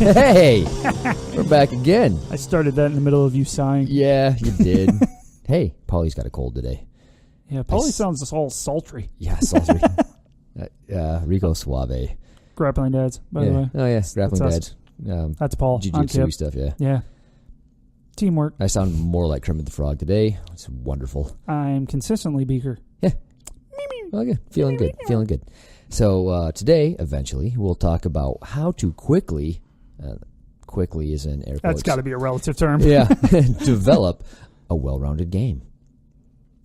Hey, we're back again. I started that in the middle of you sighing. Yeah, you did. Hey, Paulie's got a cold today. Yeah, Paulie sounds all sultry. Yeah, sultry. Rico Suave. Grappling Dads, by the way. Oh, yeah, Grappling Dads. That's Paul. Jiu Jitsu stuff, yeah. Yeah. Teamwork. I sound more like Kermit the Frog today. It's wonderful. I'm consistently Beaker. Yeah. Okay, feeling good. So today, eventually, we'll talk about how to quickly is in air quotes. That's got to be a relative term. Yeah, develop a well-rounded game.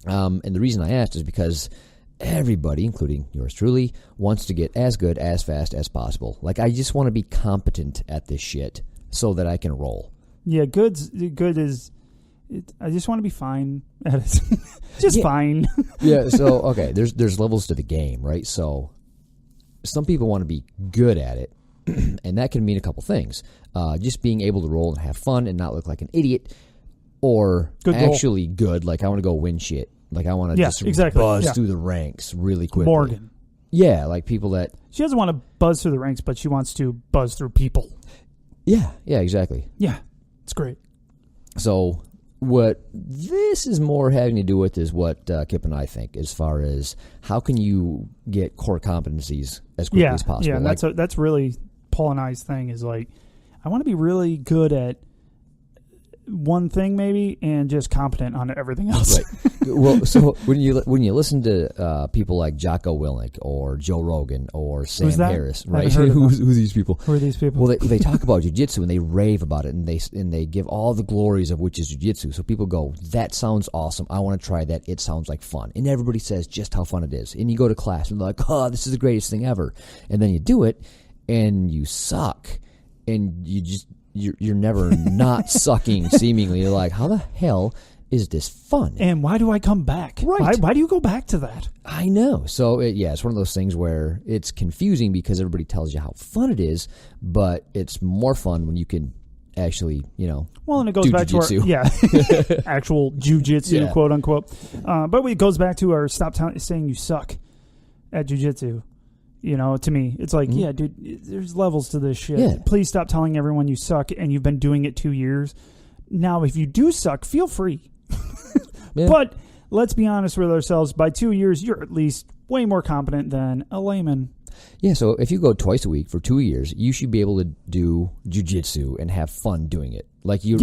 And the reason I asked is because everybody, including yours truly, wants to get as good as fast as possible. Like, I just want to be competent at this shit so that I can roll. Yeah, good is... I just want to be fine at it. Just fine. Yeah, so, okay, there's levels to the game, right? So some people want to be good at it, and that can mean a couple things. Just being able to roll and have fun and not look like an idiot, or actually good, like I want to go win shit. Like I want to buzz through the ranks really quickly. Morgan. Yeah, like people that... She doesn't want to buzz through the ranks, but she wants to buzz through people. Yeah, exactly. Yeah, it's great. So what this is more having to do with is what Kip and I think, as far as how can you get core competencies as quickly as possible. Yeah, and that's really Paul and I's thing is like, I want to be really good at one thing maybe and just competent on everything else. Right. Well, so when you listen to people like Jocko Willink or Joe Rogan or Sam Harris, right? Who are these people? Who are these people? Well, they talk about jiu-jitsu and they rave about it and they give all the glories of which is jiu-jitsu. So people go, that sounds awesome. I want to try that. It sounds like fun. And everybody says just how fun it is. And you go to class and they're like, oh, this is the greatest thing ever. And then you do it and you suck and you're never not sucking, seemingly. You're like, how the hell is this fun? And why do I come back? Right. Why do you go back to that? I know. So, it's one of those things where it's confusing because everybody tells you how fun it is, but it's more fun when you can actually, well, and it goes back jiu-jitsu. to our actual jiu-jitsu, quote unquote. But it goes back to our stop saying you suck at jiu-jitsu. To me, it's like, yeah, dude, there's levels to this shit. Yeah. Please stop telling everyone you suck and you've been doing it 2 years. Now, if you do suck, feel free. Yeah. But let's be honest with ourselves. By 2 years, you're at least way more competent than a layman. Yeah, so if you go twice a week for 2 years, you should be able to do jiu-jitsu and have fun doing it. Like you're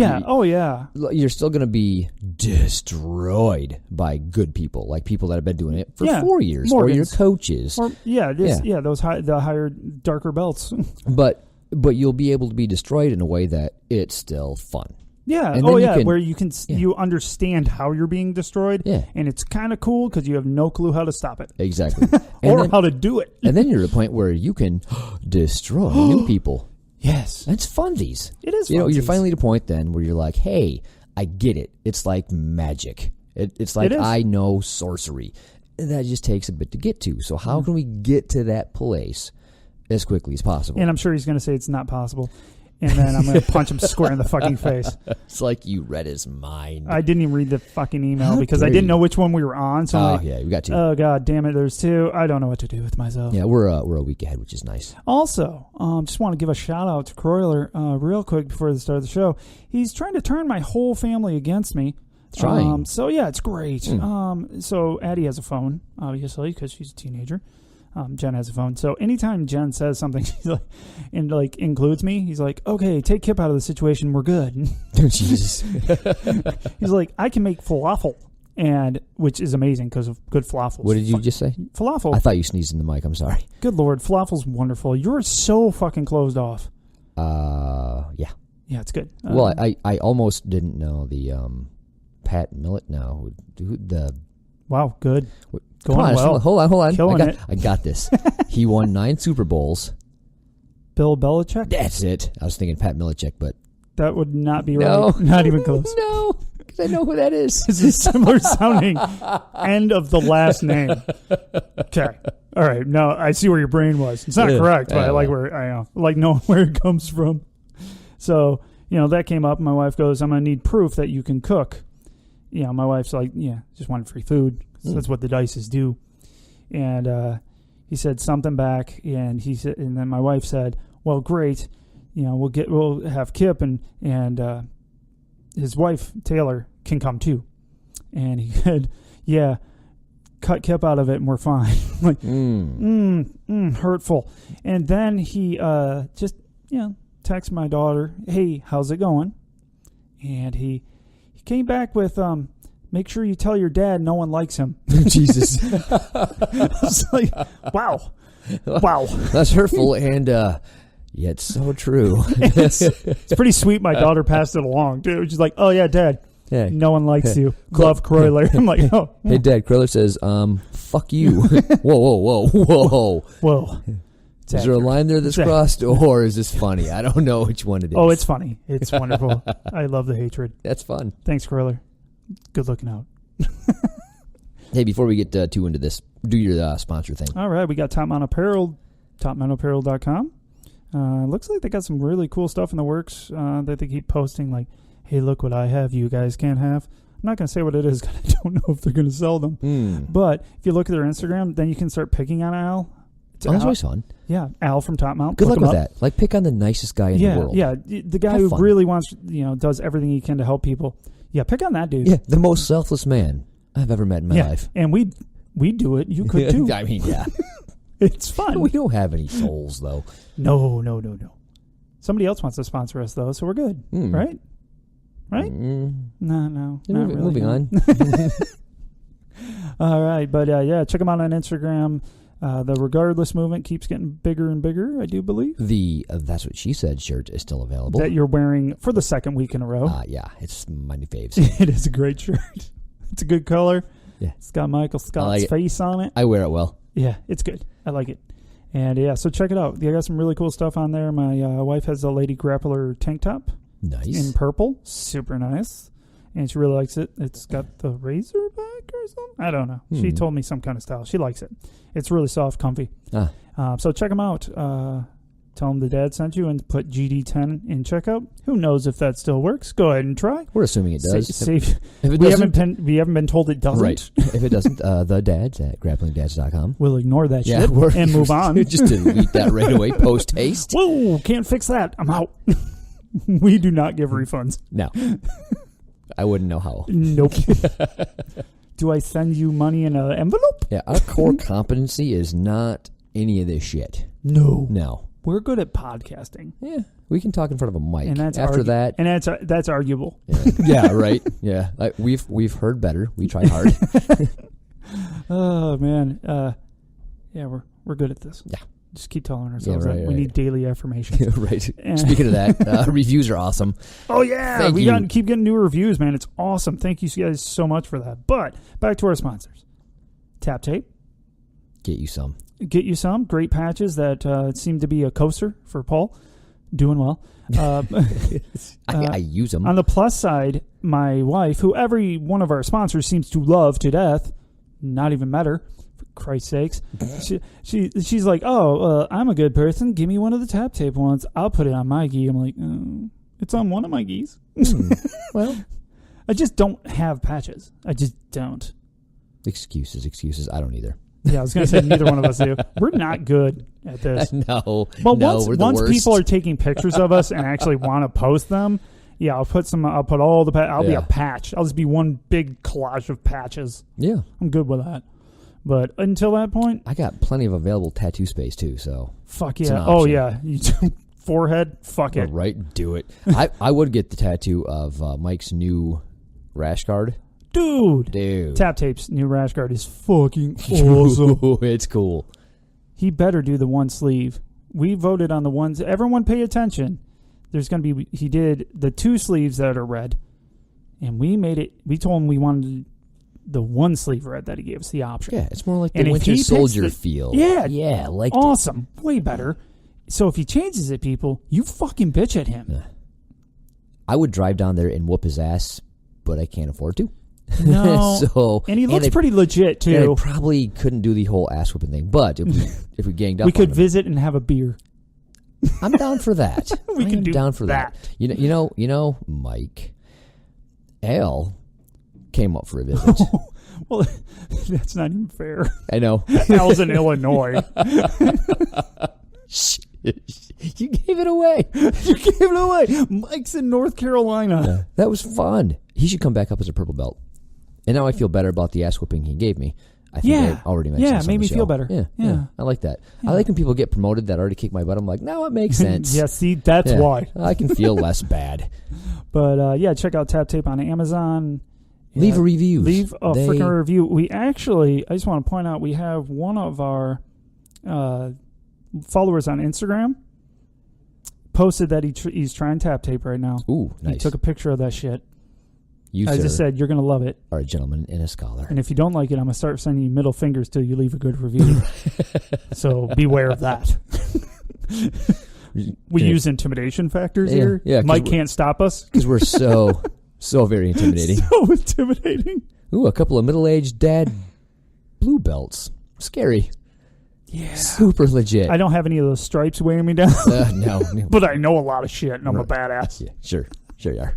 still going to be destroyed by good people, like people that have been doing it for 4 years, or your coaches. Or those the higher, darker belts. But you'll be able to be destroyed in a way that it's still fun. Yeah. And where you understand how you're being destroyed. Yeah. And it's kind of cool because you have no clue how to stop it. Exactly. Or how to do it. And then you're at a point where you can destroy new people. Yes. That's funsies. It is funsies. You're finally at a point then where you're like, hey, I get it. It's like magic. It's like I know sorcery. And that just takes a bit to get to. So how can we get to that place as quickly as possible? And I'm sure he's going to say it's not possible. And then I'm going to punch him square in the fucking face. It's like you read his mind. I didn't even read the fucking email because I didn't know which one we were on. So we got two. Oh, God damn it, there's two. I don't know what to do with myself. Yeah, we're a week ahead, which is nice. Also, just want to give a shout out to Kroyler real quick before the start of the show. He's trying to turn my whole family against me. Trying. So, yeah, it's great. So Addie has a phone, obviously, because she's a teenager. Jen has a phone. So anytime Jen says something includes me, he's like, okay, take Kip out of the situation. We're good. Oh, Jesus. He's like, I can make falafel, which is amazing because of good falafel. What did you just say? Falafel. I thought you sneezed in the mic. I'm sorry. Good Lord. Falafel's wonderful. You're so fucking closed off. Yeah. Yeah, it's good. Well, I almost didn't know the Pat Millett now. Wow, good. Come on, hold on. I got this. He won 9 Super Bowls. Bill Belichick? That's it. I was thinking Pat Milicic, but... That would not be right. Not even close. No, because I know who that is. It's a similar sounding end of the last name. Okay. All right. No, I see where your brain was. It's not correct, but I like knowing where it comes from. So, that came up. My wife goes, I'm going to need proof that you can cook. My wife's like, just wanted free food. So that's what the dices do. And he said something back, and he said, and then my wife said, well, great. we'll have Kip and his wife Taylor can come too. And he said, yeah, cut Kip out of it and we're fine. Like, hurtful. And then he just text my daughter, hey, how's it going? And he came back with, make sure you tell your dad no one likes him. Jesus. It's like, wow. That's hurtful and yet so true. It's pretty sweet. My daughter passed it along, too. She's like, oh, yeah, Dad. Yeah. No one likes you. Love Kroyler. I'm like, oh. Hey, Dad, Kroyler says, fuck you. Whoa. Is there a line there that's crossed, or is this funny? I don't know which one it is. Oh, it's funny. It's wonderful. I love the hatred. That's fun. Thanks, Kroyler. Good looking out. Hey, before we get too into this, do your sponsor thing. All right. We got Top Mount Apparel, topmountapparel.com. Looks like they got some really cool stuff in the works that they keep posting, like, hey, look what I have you guys can't have. I'm not going to say what it is because I don't know if they're going to sell them. But if you look at their Instagram, then you can start picking on Al. That's always fun. Yeah, Al from Top Mount. Good luck with that. Like, pick on the nicest guy in the world. Yeah, the guy who really wants, does everything he can to help people. Yeah, pick on that dude. Yeah, the most selfless man I've ever met in my life. And we do it. You could too. I mean, yeah. It's fun. We don't have any souls, though. No. Somebody else wants to sponsor us, though, so we're good. Right? Right? No. Moving on. All right. But, check them out on Instagram. The Regardless movement keeps getting bigger and bigger, I do believe. The That's What She Said shirt is still available. That you're wearing for the second week in a row. Yeah, it's my new faves. It is a great shirt. It's a good color. Yeah. It's got Michael Scott's face on it. I wear it well. Yeah, it's good. I like it. And, so check it out. They got some really cool stuff on there. My wife has a Lady Grappler tank top. Nice. In purple. Super nice. And she really likes it. It's got the razor back or something. I don't know. She told me some kind of style. She likes it. It's really soft, comfy. So check them out. Tell them the dad sent you and put GD10 in checkout. Who knows if that still works? Go ahead and try. We're assuming it does. If we haven't been told it doesn't. Right. If it doesn't, the dads at grapplingdads.com. We'll ignore that shit and move on. Just delete that right away post haste. Whoa, can't fix that. I'm out. We do not give refunds. No. I wouldn't know how. Nope. Do I send you money in an envelope? Yeah, our core competency is not any of this shit. No. We're good at podcasting. Yeah, we can talk in front of a mic. And that's that, and that's arguable. Yeah, right. Yeah, we've heard better. We try hard. Oh man, we're good at this. Yeah. Just keep telling ourselves that we need daily affirmation. Right. Speaking of that, reviews are awesome. Oh, yeah. Keep getting new reviews, man. It's awesome. Thank you guys so much for that. But back to our sponsors. Tap Tape. Get you some. Great patches that seem to be a coaster for Paul. Doing well. I use them. On the plus side, my wife, who every one of our sponsors seems to love to death, not even met her. Christ's sakes. She's like, I'm a good person. Give me one of the Tap Tape ones. I'll put it on my gi. I'm like, it's on one of my gis. Well, I just don't have patches. I just don't. Excuses. I don't either. Yeah, I was going to say neither one of us do. We're not good at this. No. But we're the once worst. people are taking pictures of us and actually want to post them, yeah, I'll put all the I'll be a patch. I'll just be one big collage of patches. Yeah. I'm good with that. But until that point, I got plenty of available tattoo space too, so fuck yeah. Oh yeah. Forehead, fuck it. Right, do it. I would get the tattoo of Mike's new rash guard. Dude. Tap Tape's new rash guard is fucking awesome. It's cool. He better do the one sleeve. We voted on the ones. Everyone pay attention. There's going to be, he did the 2 sleeves that are red. And we told him we wanted the one sleeve red that he gave us the option. Yeah, it's more like the Winter Soldier feel. Yeah, like awesome. Way better. So if he changes it, people, you fucking bitch at him. I would drive down there and whoop his ass, but I can't afford to. No. And he looks pretty legit, too. I probably couldn't do the whole ass whooping thing, but if we ganged up, we could visit and have a beer. I'm down for that. We can do down for that. You know, Mike, Al came up for a visit. Well, that's not even fair. I know. Al's in Illinois. You gave it away. You gave it away. Mike's in North Carolina. Yeah, that was fun. He should come back up as a purple belt. And now I feel better about the ass whooping he gave me. I think I already mentioned this on made the me show. feel better. Yeah. I like that. Yeah. I like when people get promoted that already kick my butt. I'm like, no, it makes sense. Yeah, see, that's why. I can feel less bad. But, check out Tap Tape on Amazon. Leave a review. Leave a freaking review. We actually, I just want to point out, we have one of our followers on Instagram posted that he's trying Tap Tape right now. Ooh, nice. He took a picture of that shit. I just said, you're going to love it. Are a gentleman and a scholar. And if you don't like it, I'm going to start sending you middle fingers till you leave a good review. So beware of that. We use intimidation factors here. Yeah, Mike can't stop us. Because we're so very intimidating. So intimidating. Ooh, a couple of middle-aged dad blue belts. Scary. Yeah. Super legit. I don't have any of those stripes weighing me down. No. But I know a lot of shit, and I'm a badass. Yeah, sure you are.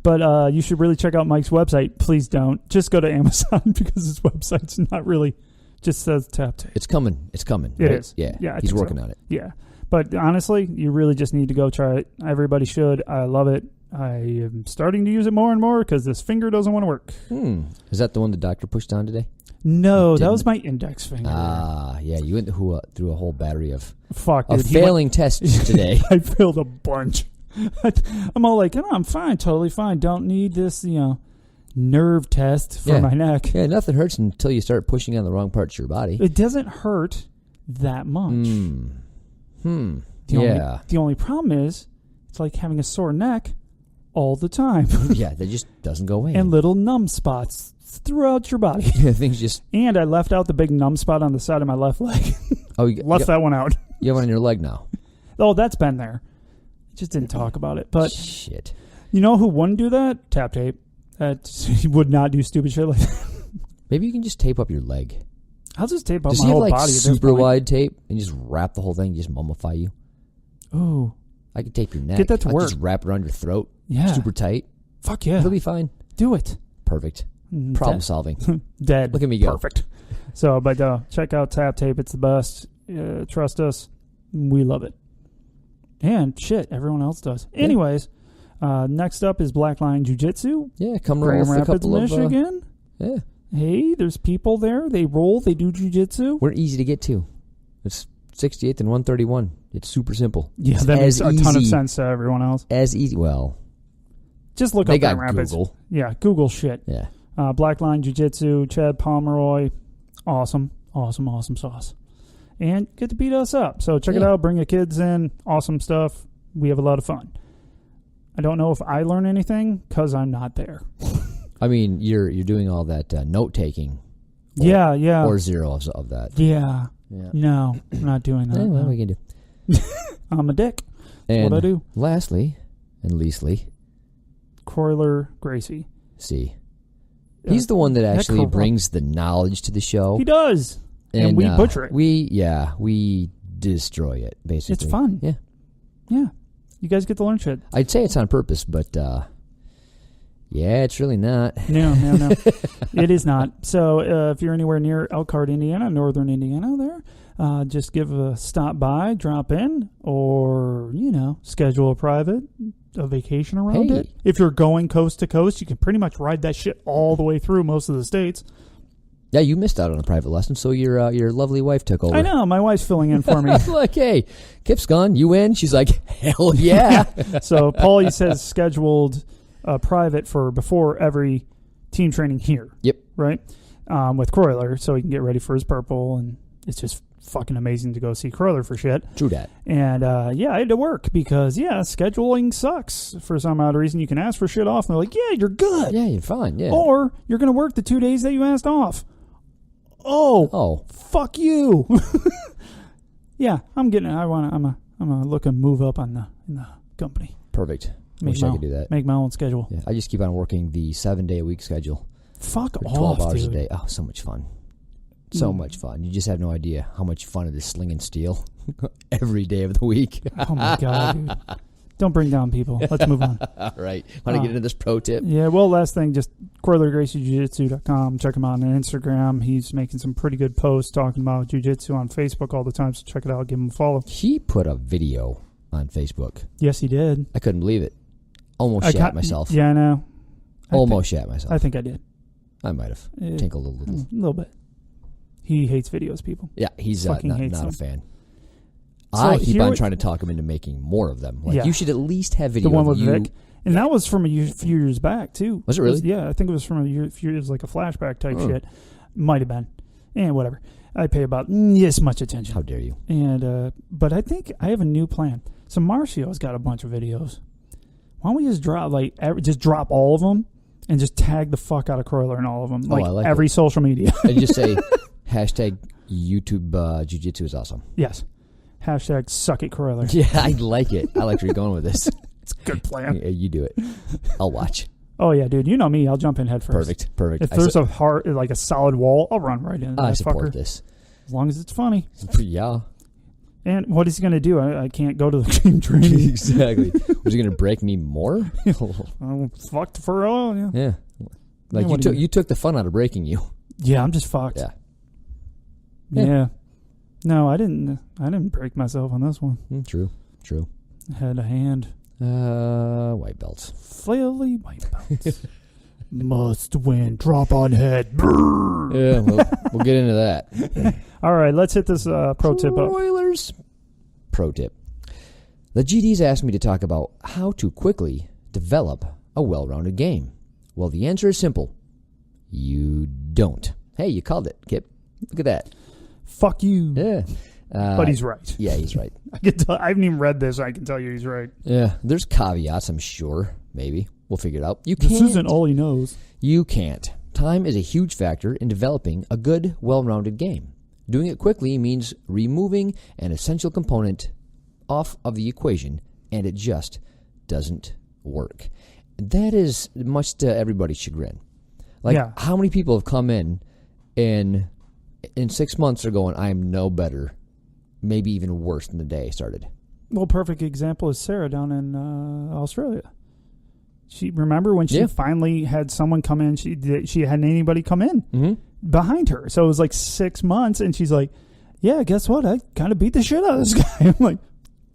But you should really check out Mike's website. Please don't. Just go to Amazon because his website's not really just says Tap Tape. It's coming. It is. Yeah. He's working on it. Yeah. But honestly, you really just need to go try it. Everybody should. I love it. I am starting to use it more and more because this finger doesn't want to work. Is that the one the doctor pushed down today? No, that was my index finger. Yeah. You went through a whole battery of dude, failing tests today. I failed a bunch. I'm all like, I'm fine, totally fine. Don't need this, nerve test for my neck. Yeah, nothing hurts until you start pushing on the wrong parts of your body. It doesn't hurt that much. The only problem is it's like having a sore neck all the time. Yeah, that just doesn't go away. And little numb spots throughout your body. Yeah, things just... And I left out the big numb spot on the side of my left leg. Left that one out. You have one on your leg now. Oh, that's been there. Just didn't talk about it. But shit. You know who wouldn't do that? Tap Tape. He would not do stupid shit like that. Maybe you can just tape up your leg. I'll just tape up my whole body. Does he have super wide tape and just wrap the whole thing, just mummify you? Ooh. I could tape your neck. Get that to work. Just wrap it around your throat. Yeah. Super tight. Fuck yeah. It'll be fine. Do it. Perfect. Problem solving. Dead. Look at me go. Perfect. So, but check out Tap Tape. It's the best. Trust us. We love it. And shit, everyone else does. Yeah. Anyways, next up is Black Line Jiu Jitsu. Yeah, come Grand roll with Rapids, a couple Michigan. Yeah. Hey, there's people there. They roll. They do Jiu Jitsu. We're easy to get to. It's 68th and 131. It's super simple. Yeah, that makes a ton of sense to everyone else. As easy. Well, just look up Grand Rapids. Google. Yeah, Google shit. Yeah. Black Line Jiu Jitsu. Chad Pomeroy. Awesome sauce. And get to beat us up. So check it out. Bring your kids in. Awesome stuff. We have a lot of fun. I don't know if I learn anything because I'm not there. I mean, you're doing all that note taking. Yeah. Or zeros of that. Yeah. No, I'm not doing that. What we can do? I'm a dick. That's and what I do. Lastly, and leastly, Kroyler Gracie. See. He's the one that actually brings the knowledge to the show. He does. And we butcher it. We destroy it, basically. It's fun. Yeah. You guys get to learn shit. I'd say it's on purpose, but it's really not. No. It is not. So if you're anywhere near Elkhart, Indiana, northern Indiana there, just give a stop by, drop in, or, schedule a vacation around it. If you're going coast to coast, you can pretty much ride that shit all the way through most of the states. Yeah, you missed out on a private lesson, so your lovely wife took over. I know. My wife's filling in for me. Like, hey, Kip's gone. You in? She's like, hell yeah. So Paulie says scheduled private for before every team training here. Yep. Right? With Kroyler, so he can get ready for his purple, and it's just fucking amazing to go see Kroyler for shit. True that. And I had to work because scheduling sucks for some odd reason. You can ask for shit off, and they're like, yeah, you're good. Yeah, you're fine. Yeah. Or you're going to work the 2 days that you asked off. Oh, fuck you. Yeah, I'm gonna look and move up in the company. Perfect. Wish I could do that. Make my own schedule. Yeah, I just keep on working the 7-day-a-week schedule. Fuck off, 12 hours dude. a day. Oh, so much fun. So much fun. You just have no idea how much fun it is slinging steel every day of the week. Oh my God, dude. Don't bring down people. Let's move on. All right. Want to get into this pro tip? Yeah, well, last thing, just KroylerGracieJujitsu.com. Check him out on Instagram. He's making some pretty good posts talking about jiu-jitsu on Facebook all the time, so check it out. Give him a follow. He put a video on Facebook. Yes, he did. I couldn't believe it. Almost shat myself. Yeah, I know. Almost shat myself. I think I did. I might have. Tinkled a little. A little bit. He hates videos, people. Yeah, he's not a fan. So I keep on trying to talk him into making more of them. Like, you should at least have video. The one with Vic. And that was from a few years back, too. Was it really? Yeah, I think it was from a few years, like a flashback type shit. Might have been. And whatever. I pay about this much attention. How dare you? And but I think I have a new plan. So Marcio's got a bunch of videos. Why don't we just drop all of them and just tag the fuck out of Kroyler in all of them? Like every social media. And just say, hashtag YouTube Jiu-Jitsu is awesome. Yes. Hashtag suck it Kroyler. Yeah, I like it. I like where you're going with this. It's a good plan. Yeah, you do it. I'll watch. Oh, yeah, dude. You know me. I'll jump in head first. Perfect. If there's a solid wall, I'll run right into that I support fucker. This. As long as it's funny. Yeah. And what is he going to do? I can't go to the game training. Exactly. Was he going to break me more? I'm fucked for a while, yeah. Like, you took the fun out of breaking you. Yeah, I'm just fucked. Yeah. No, I didn't break myself on this one. True. Had a hand. White belts. Flaily white belts. Must win. Drop on head. Yeah, we'll get into that. All right, let's hit this pro tip up. Kroylers. Pro tip. The GDs asked me to talk about how to quickly develop a well-rounded game. Well, the answer is simple. You don't. Hey, you called it, Kip. Look at that. Fuck you. Yeah. But he's right. Yeah, he's right. I haven't even read this. I can tell you he's right. Yeah, there's caveats, I'm sure. Maybe. We'll figure it out. This isn't all he knows. You can't. Time is a huge factor in developing a good, well-rounded game. Doing it quickly means removing an essential component off of the equation, and it just doesn't work. That is much to everybody's chagrin. How many people have come in 6 months are going, I am no better, maybe even worse than the day I started. Well, perfect example is Sarah down in Australia. Remember when she finally had someone come in, she hadn't anybody come in behind her. So it was like 6 months, and she's like, yeah, guess what? I kind of beat the shit out of this guy. I'm like,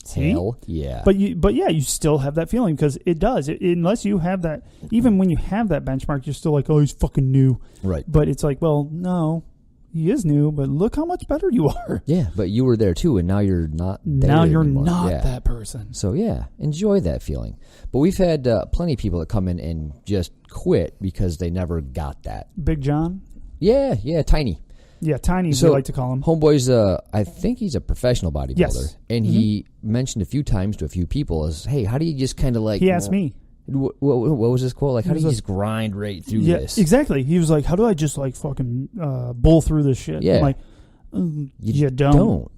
see? Hell yeah. But you still have that feeling because it does. Unless you have that, even when you have that benchmark, you're still like, oh, he's fucking new. Right. But it's like, well, no. He is new, but look how much better you are. Yeah, but you were there too, and now you're not there Now you're anymore. not that person. So, yeah, enjoy that feeling. But we've had plenty of people that come in and just quit because they never got that. Big John? Yeah, Tiny. Yeah, Tiny, as we like to call him. Homeboy's, I think he's a professional bodybuilder. Yes. And he mentioned a few times to a few people as, hey, how do you just kind of like... He asked me. What was his quote? Like, how do you just grind right through this? Exactly. He was like, how do I just like fucking bull through this shit? Yeah. I'm like, you don't.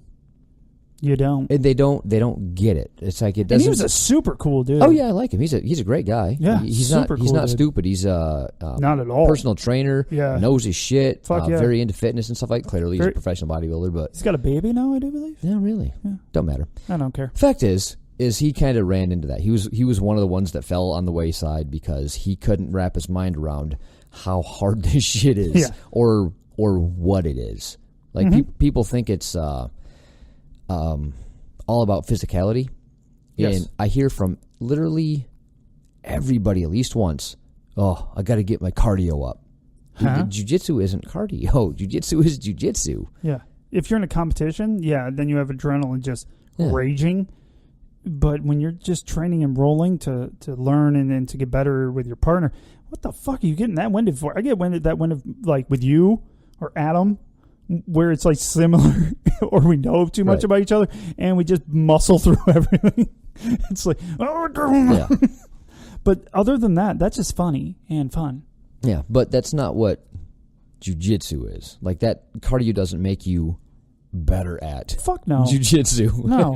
You don't. And they don't get it. It's like it doesn't. And he was a super cool dude. Oh yeah, I like him. He's a great guy. Yeah, he's super not he's cool not dude. stupid. He's not at all personal trainer. Yeah, knows his shit. Fuck yeah. Very into fitness and stuff like. Clearly, he's a professional bodybuilder. But he's got a baby now, I do believe. Yeah, really. Yeah. Don't matter. I don't care. Fact is he kind of ran into that. He was one of the ones that fell on the wayside because he couldn't wrap his mind around how hard this shit is, or what it is. Like people think it's all about physicality. Yes. And I hear from literally everybody at least once, oh, I got to get my cardio up. Jiu-jitsu isn't cardio. Jiu-jitsu is jiu-jitsu. Yeah. If you're in a competition, then you have adrenaline just raging. But when you're just training and rolling to learn and then to get better with your partner, what the fuck are you getting that winded for? I get that winded like with you or Adam, where it's like similar or we know too much about each other and we just muscle through everything. It's like, oh, but other than that, that's just funny and fun. Yeah, but that's not what jiu-jitsu is. Like that cardio doesn't make you better at jiu-jitsu. No.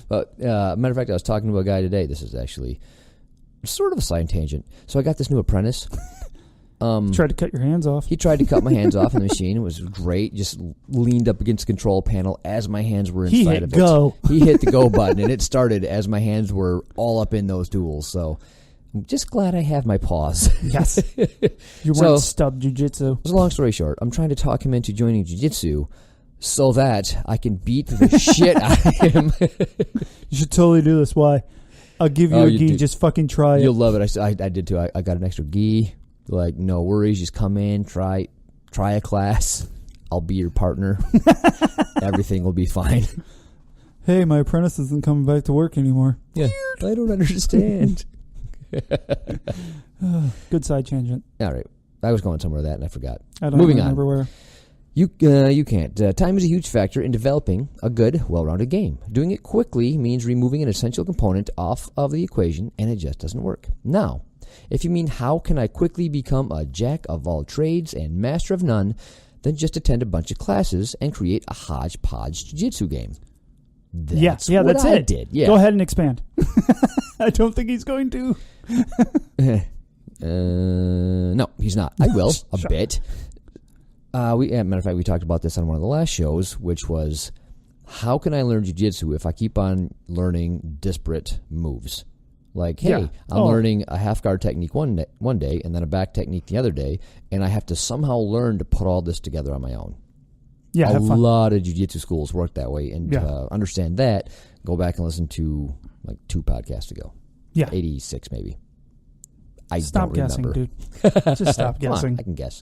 But matter of fact, I was talking to a guy today. This is actually sort of a side tangent. So I got this new apprentice. Tried to cut your hands off. He tried to cut my hands off in the machine. It was great. Just leaned up against the control panel as my hands were inside of it. Go. He hit the go button, and it started as my hands were all up in those tools. So I'm just glad I have my paws. Yes. You weren't stubbed jiu-jitsu. So long story short, I'm trying to talk him into joining jiu-jitsu so that I can beat the shit out of him. You should totally do this. Why? I'll give you a gi. Just fucking try it. You'll love it. I did too. I got an extra gi. Like, no worries. Just come in, try a class. I'll be your partner. Everything will be fine. Hey, my apprentice isn't coming back to work anymore. Yeah, I don't understand. Good side tangent. All right. I was going somewhere with that, and I forgot. I don't remember where. You can't. Time is a huge factor in developing a good, well-rounded game. Doing it quickly means removing an essential component off of the equation, and it just doesn't work. Now, if you mean how can I quickly become a jack of all trades and master of none, then just attend a bunch of classes and create a hodgepodge jiu-jitsu game. That's what I did. Yeah. Go ahead and expand. I don't think he's going to. No, he's not. I will a bit. Matter of fact, we talked about this on one of the last shows, which was how can I learn jiu-jitsu if I keep on learning disparate moves? Like, hey, I'm learning a half guard technique one day and then a back technique the other day, and I have to somehow learn to put all this together on my own. Yeah, a lot of jiu-jitsu schools work that way, and to understand that, go back and listen to like 2 podcasts ago. Yeah, 86 maybe. Stop guessing, dude. Just stop guessing. Come on, I can guess.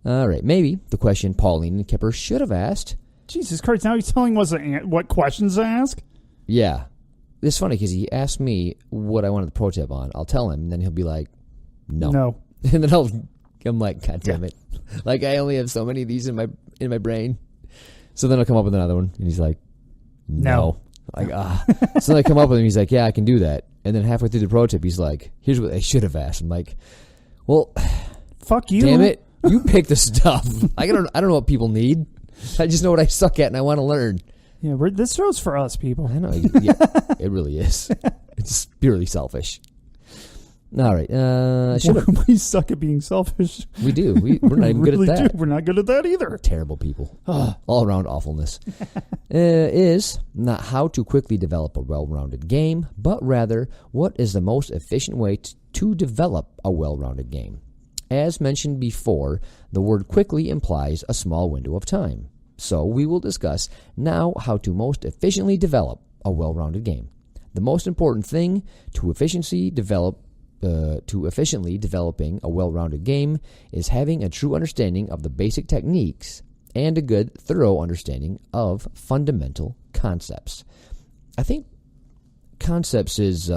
All right, maybe the question Pauline and Kipper should have asked. Jesus Christ, now he's telling us what questions to ask? Yeah. It's funny because he asked me what I wanted the pro tip on. I'll tell him, and then he'll be like, no. And then I'm like, God damn it. Like, I only have so many of these in my brain. So then I'll come up with another one, and he's like, no. Like, So then I come up with him, he's like, yeah, I can do that. And then halfway through the pro tip, he's like, here's what they should have asked. I'm like, well, fuck you. Damn it. You pick the stuff. I don't know what people need. I just know what I suck at, and I want to learn. Yeah, this show's for us, people. I know. Yeah, it really is. It's purely selfish. All right. We suck at being selfish. We do. We're not even really good at that. We're not good at that either. We're terrible people. All around awfulness. Is not how to quickly develop a well-rounded game, but rather what is the most efficient way to develop a well-rounded game. As mentioned before, the word quickly implies a small window of time. So we will discuss now how to most efficiently develop a well-rounded game. The most important thing to efficiently developing a well-rounded game is having a true understanding of the basic techniques and a good, thorough understanding of fundamental concepts. I think concepts is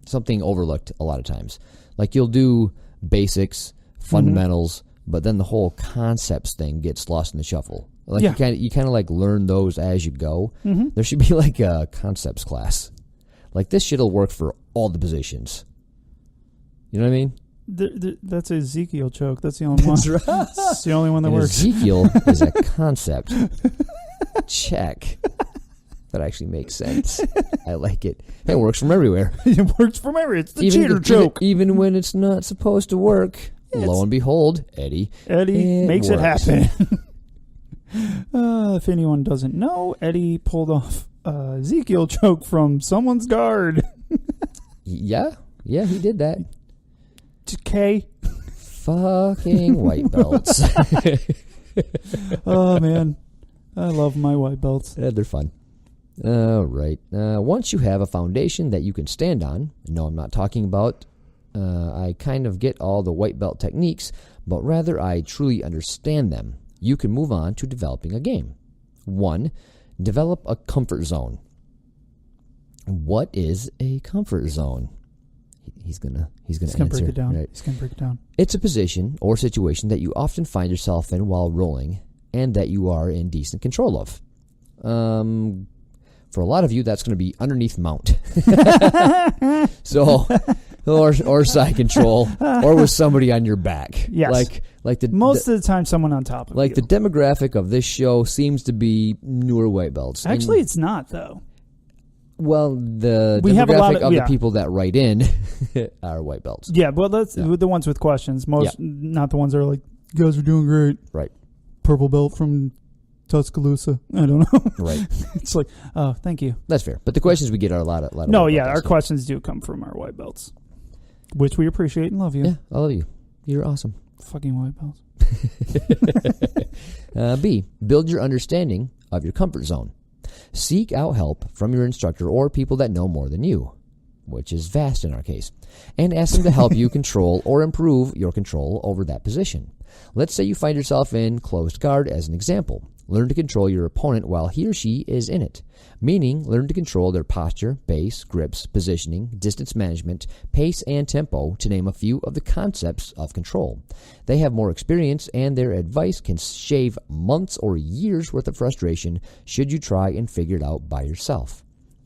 something overlooked a lot of times. Like, you'll do basics, fundamentals, but then the whole concepts thing gets lost in the shuffle. Like, you kind of like learn those as you go. Mm-hmm. There should be like a concepts class. Like, this shit'll work for all the positions. You know what I mean? That's an Ezekiel joke. That's the only one. That's right. It's the only one that works. Ezekiel is a concept. Check. That actually makes sense. I like it. It works from everywhere. It works from everywhere. It's the cheater joke. Even when it's not supposed to work. Lo and behold, Eddie makes works. It happen. If anyone doesn't know, Eddie pulled off Ezekiel joke from someone's guard. Yeah, he did that. K. Fucking white belts. Oh, man. I love my white belts. Yeah, they're fun. All right. Once you have a foundation that you can stand on, no, I'm not talking about I kind of get all the white belt techniques, but rather I truly understand them. You can move on to developing a game. 1. Develop a comfort zone. What is a comfort zone? He's gonna break it down. Right? He's gonna break it down. It's a position or situation that you often find yourself in while rolling, and that you are in decent control of. For a lot of you, that's going to be underneath mount. So, or side control, or with somebody on your back. Yes. Most of the time, someone on top of you. Like, the demographic of this show seems to be newer white belts. Actually, it's not, though. Well, the we have a lot of the people that write in are white belts. Yeah, well, that's the ones with questions. Most, not the ones that are like, you guys are doing great. Right. Purple belt from Tuscaloosa. I don't know. Right. It's like, oh, thank you. That's fair. But the questions we get are a lot of No, white yeah, belts, our questions do come from our white belts, which we appreciate and love you. Yeah, I love you. You're awesome. Fucking white belts. B, build your understanding of your comfort zone. Seek out help from your instructor or people that know more than you, which is vast in our case, and ask them to help you control or improve your control over that position. Let's say you find yourself in closed guard as an example. Learn to control your opponent while he or she is in it, meaning learn to control their posture, base, grips, positioning, distance management, pace, and tempo, to name a few of the concepts of control. They have more experience, and their advice can shave months or years worth of frustration should you try and figure it out by yourself.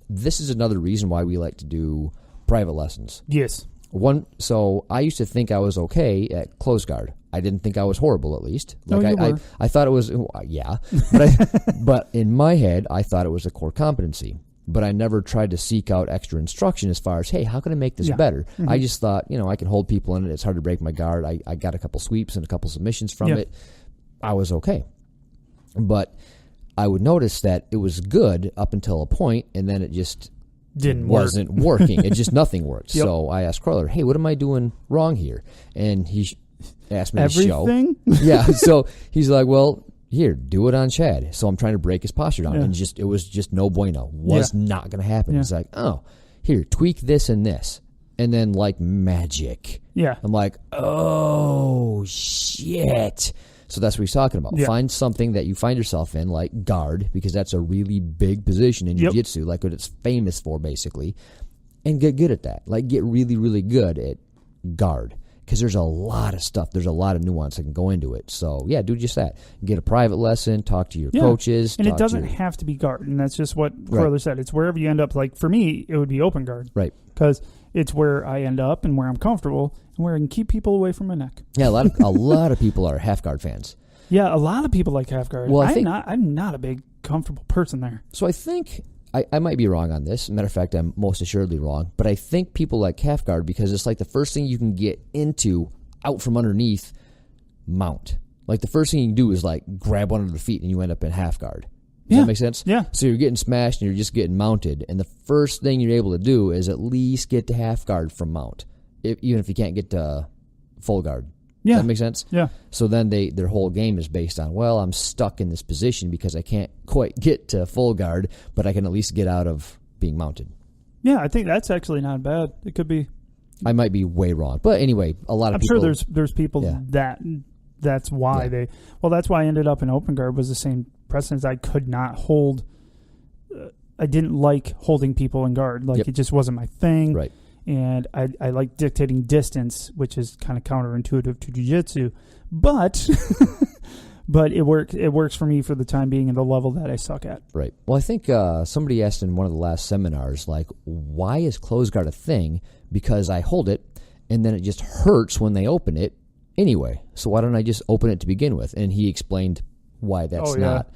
This is another reason why we like to do private lessons. Yes. So I used to think I was okay at closed guard. I didn't think I was horrible, at least. Like I thought it was, but in my head, I thought it was a core competency. But I never tried to seek out extra instruction as far as, hey, how can I make this better? Mm-hmm. I just thought, I can hold people in it. It's hard to break my guard. I got a couple sweeps and a couple submissions from it. I was okay. But I would notice that it was good up until a point, and then it just wasn't working. It just nothing worked. Yep. So I asked Kroyler, hey, what am I doing wrong here? And he asked me to show. Everything? Yeah. So he's like, well, here, do it on Chad. So I'm trying to break his posture down. And it was just no bueno. Not going to happen. He's like, oh, here, tweak this and this. And then like magic. Yeah. I'm like, oh, shit. So that's what he's talking about. Yeah. Find something that you find yourself in, like guard, because that's a really big position in Jiu Jitsu, like what it's famous for, basically, and get good at that. Like, get really, really good at guard, because there's a lot of stuff. There's a lot of nuance that can go into it. So, yeah, do just that. Get a private lesson, talk to your coaches. And it doesn't have to be guard, and that's just what Kroyler said. It's wherever you end up. Like, for me, it would be open guard. Right. Because it's where I end up and where I'm comfortable and where I can keep people away from my neck. Yeah, a lot of people are half guard fans. Yeah, a lot of people like half guard. Well, I'm not a big comfortable person there. So I think I might be wrong on this. Matter of fact, I'm most assuredly wrong. But I think people like half guard because it's like the first thing you can get into out from underneath mount. Like the first thing you can do is like grab one of the feet and you end up in half guard. Does that make sense? Yeah. So you're getting smashed and you're just getting mounted. And the first thing you're able to do is at least get to half guard from mount, even if you can't get to full guard. Yeah. Does that make sense? Yeah. So then their whole game is based on, well, I'm stuck in this position because I can't quite get to full guard, but I can at least get out of being mounted. Yeah, I think that's actually not bad. It could be. I might be way wrong. But anyway, a lot of people. I'm sure there's people that's why that's why I ended up in open guard was the same precedence. I could not hold. I didn't like holding people in guard. Like it just wasn't my thing. Right. And I like dictating distance, which is kind of counterintuitive to jiu-jitsu. But but it works for me for the time being and the level that I suck at. Right. Well, I think somebody asked in one of the last seminars, like, why is closed guard a thing? Because I hold it, and then it just hurts when they open it anyway. So why don't I just open it to begin with? And he explained why that's not.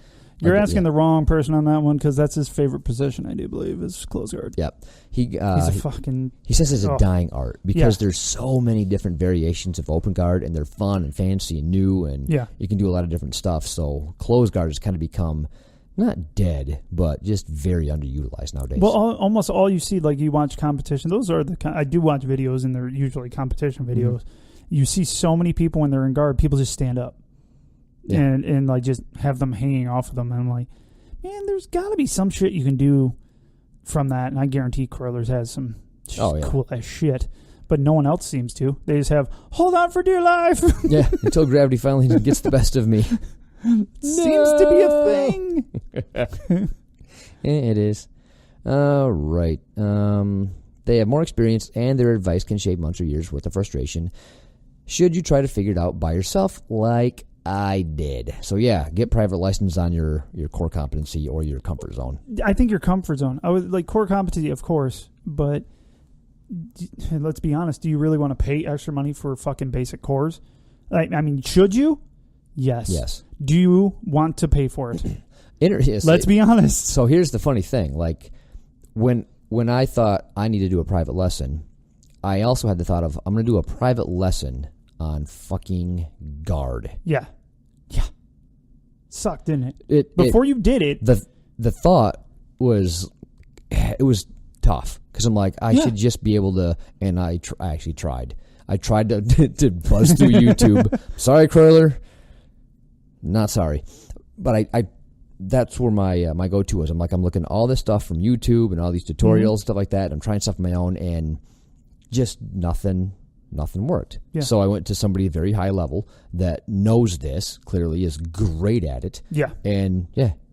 You're asking the wrong person on that one because that's his favorite position, I do believe, is close guard. Yep. He's a fucking... He says it's a dying art because there's so many different variations of open guard, and they're fun and fancy and new, and you can do a lot of different stuff. So closed guard has kind of become, not dead, but just very underutilized nowadays. Well, almost all you see, like you watch competition, those are I do watch videos, and they're usually competition videos. Mm-hmm. You see so many people when they're in guard, people just stand up. Yeah. And like just have them hanging off of them. And I'm like, man, there's got to be some shit you can do from that. And I guarantee Kroylers has some cool ass shit. But no one else seems to. They just have, hold on for dear life. Yeah, until gravity finally gets the best of me. Seems to be a thing. It is. All right. They have more experience, and their advice can shave months or years worth of frustration. Should you try to figure it out by yourself, like I did. So yeah, get private lessons on your core competency or your comfort zone. I think your comfort zone. I would like core competency, of course, but let's be honest. Do you really want to pay extra money for fucking basic cores? I mean, should you? Yes. Yes. Do you want to pay for it? Let's be honest. So here's the funny thing. Like, when I thought I need to do a private lesson, I also had the thought of I'm going to do a private lesson on fucking guard. Yeah. Sucked, didn't it? Before you did it, the thought was it was tough because I'm like I should just be able to, and I actually tried. I tried to buzz through YouTube. Sorry, Kroyler. Not sorry, but I that's where my go-to was. I'm looking at all this stuff from YouTube and all these tutorials, stuff like that. I'm trying stuff on my own, and just nothing worked. Yeah. So I went to somebody very high level that knows this, clearly is great at it. Yeah. And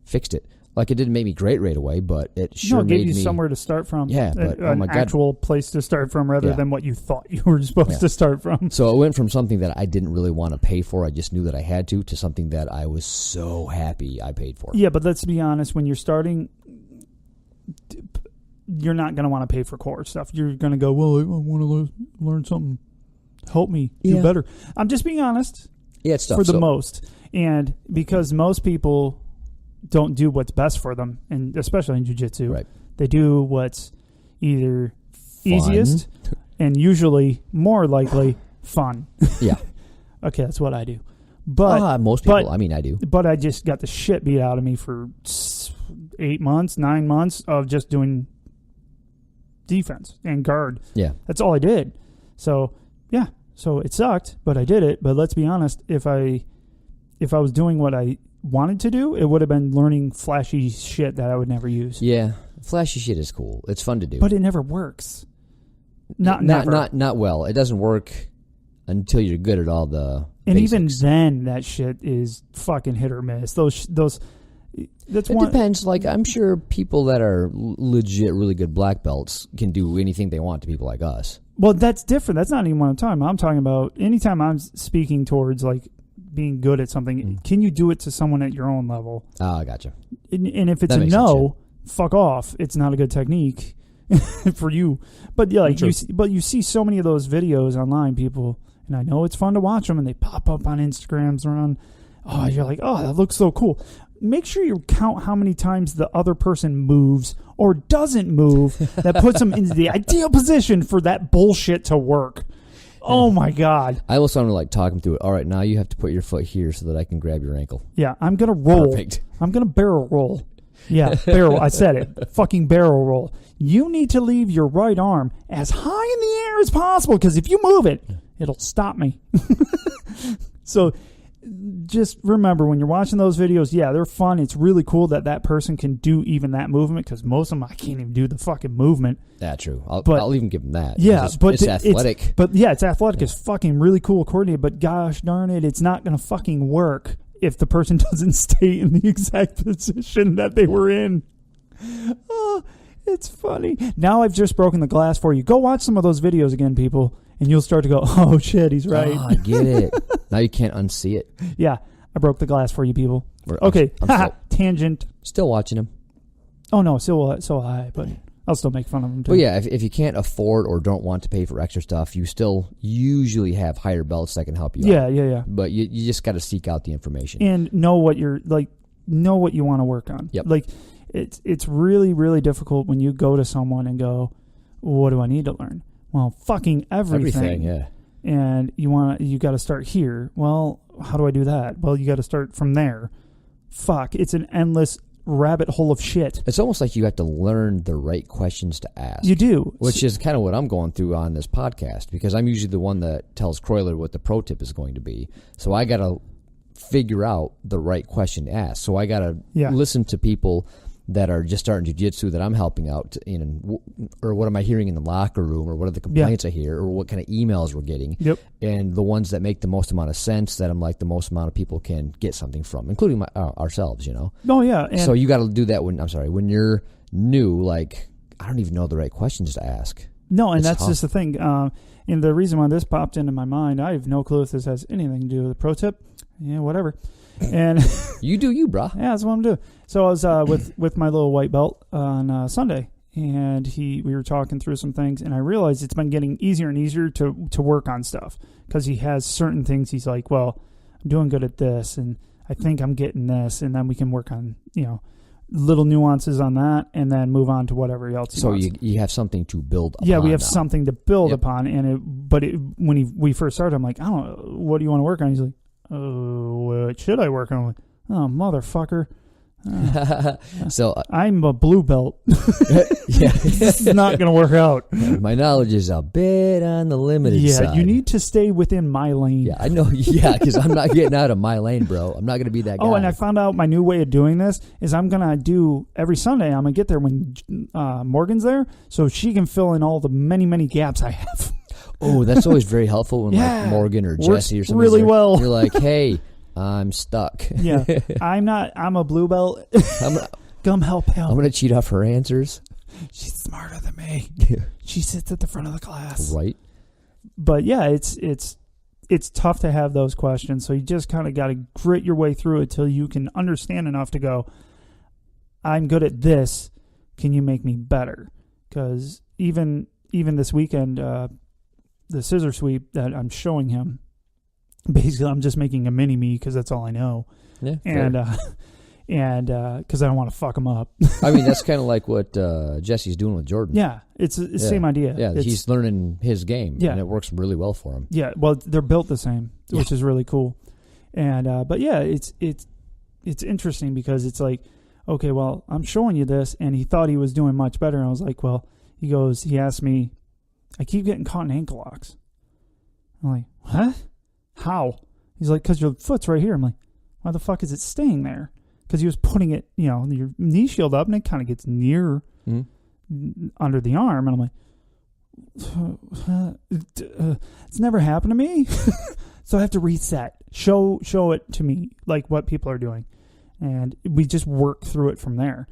fixed it. Like, it didn't make me great right away, but it sure gave made you me somewhere to start from. Yeah, but an actual place to start from rather than what you thought you were supposed to start from. So it went from something that I didn't really want to pay for, I just knew that I had to something that I was so happy I paid for. Yeah, but let's be honest, when you're starting, you're not going to want to pay for core stuff. You're going to go, well, I want to learn something. Help me do better. I'm just being honest. Yeah, it's tough. For the most. And because most people don't do what's best for them, and especially in jiu-jitsu, right. They do what's either easiest and usually more likely fun. Yeah. Okay, that's what I do. But most people, I do. But I just got the shit beat out of me for 8 months, 9 months of just doing defense and guard. Yeah. That's all I did. So, so it sucked, but I did it. But let's be honest, if I was doing what I wanted to do, it would have been learning flashy shit that I would never use. Yeah, flashy shit is cool. It's fun to do, but it never works. Not well. It doesn't work until you're good at all the. And basics. Even then, that shit is fucking hit or miss. Those. It depends. Like, I'm sure people that are legit really good black belts can do anything they want to people like us. Well, that's different. That's not even what I'm talking about. I'm talking about anytime I'm speaking towards like being good at something, can you do it to someone at your own level? I gotcha. And if it's a no, fuck off. It's not a good technique for you. But yeah, like you see so many of those videos online, people, and I know it's fun to watch them, and they pop up on Instagrams or on. Oh, you're like, oh, that looks so cool. Make sure you count how many times the other person moves or doesn't move that puts them into the ideal position for that bullshit to work. Oh, my God. I almost want to, like, talk him through it. All right, now you have to put your foot here so that I can grab your ankle. Yeah, I'm going to roll. Perfect. I'm going to barrel roll. Yeah, barrel. I said it. Fucking barrel roll. You need to leave your right arm as high in the air as possible, because if you move it, it'll stop me. So just remember, when you're watching those videos, they're fun. It's really cool that person can do even that movement, because most of them, I can't even do the fucking movement. That's true. I'll even give them that. Yeah, but it's athletic. It's athletic. It's fucking really cool coordinated, but gosh darn it, it's not going to fucking work if the person doesn't stay in the exact position that they were in. Oh, it's funny. Now I've just broken the glass for you. Go watch some of those videos again, people. And you'll start to go, oh, shit, he's right. Oh, I get it. Now you can't unsee it. Yeah, I broke the glass for you, people. Okay, tangent. Still watching him. Oh, no, so high, but I'll still make fun of him, too. Well, yeah, if you can't afford or don't want to pay for extra stuff, you still usually have higher belts that can help you out. Yeah. But you just got to seek out the information. And know what you want to work on. Yep. Like, it's really, really difficult when you go to someone and go, what do I need to learn? Well, fucking everything. Yeah. And you got to start here. Well, how do I do that? Well, you got to start from there. Fuck, it's an endless rabbit hole of shit. It's almost like you have to learn the right questions to ask. You do. Which is kind of what I'm going through on this podcast, because I'm usually the one that tells Kroyler what the pro tip is going to be. So I got to figure out the right question to ask. So I got to listen to people that are just starting jiu-jitsu that I'm helping out, or what am I hearing in the locker room, or what are the complaints I hear, or what kind of emails we're getting. Yep. And the ones that make the most amount of sense, that I'm like the most amount of people can get something from, including ourselves, you know? Oh, yeah. And so you got to do that when you're new, like, I don't even know the right questions to ask. No, and that's tough. Just the thing. And the reason why this popped into my mind, I have no clue if this has anything to do with the pro tip. Yeah, whatever. And you do you, brah. Yeah, that's what I'm doing. So I was with my little white belt on Sunday, and we were talking through some things, and I realized it's been getting easier and easier to work on stuff, because he has certain things he's like, well, I'm doing good at this, and I think I'm getting this, and then we can work on, little nuances on that, and then move on to whatever else he wants. So you have something to build upon. Yeah, we have now. something to build upon. And when we first started, I'm like, I don't know, what do you want to work on? He's like, oh, what should I work on? I'm like, oh, motherfucker. So I'm a blue belt. yeah, This is not going to work out. My knowledge is a bit on the limited side. Yeah, you need to stay within my lane. Yeah, I know. Yeah, because I'm not getting out of my lane, bro. I'm not going to be that guy. Oh, and I found out my new way of doing this is I'm going to do every Sunday. I'm going to get there when Morgan's there, so she can fill in all the many, many gaps I have. Oh, that's always very helpful when like Morgan or Jesse or something. Really well. You're like, hey, I'm stuck. Yeah, I'm a blue belt. Come help. I'm going to cheat off her answers. She's smarter than me. She sits at the front of the class. Right. But yeah, it's tough to have those questions. So you just kind of got to grit your way through it till you can understand enough to go, I'm good at this. Can you make me better? Because even this weekend, the scissor sweep that I'm showing him, basically I'm just making a mini me because that's all I know. Yeah. And because I don't want to fuck him up. I mean, that's kind of like what Jesse's doing with Jordan. Yeah, it's the same idea. Yeah, he's learning his game, and it works really well for him. Yeah, well, they're built the same, which is really cool. And but yeah, it's interesting because it's like, okay, well, I'm showing you this, and he thought he was doing much better, and I was like, well, he asked me, I keep getting caught in ankle locks. I'm like, what? How? He's like, because your foot's right here. I'm like, why the fuck is it staying there? Because he was putting it, your knee shield up, and it kind of gets near under the arm. And I'm like, it's never happened to me. So I have to reset. Show it to me, like what people are doing. And we just work through it from there.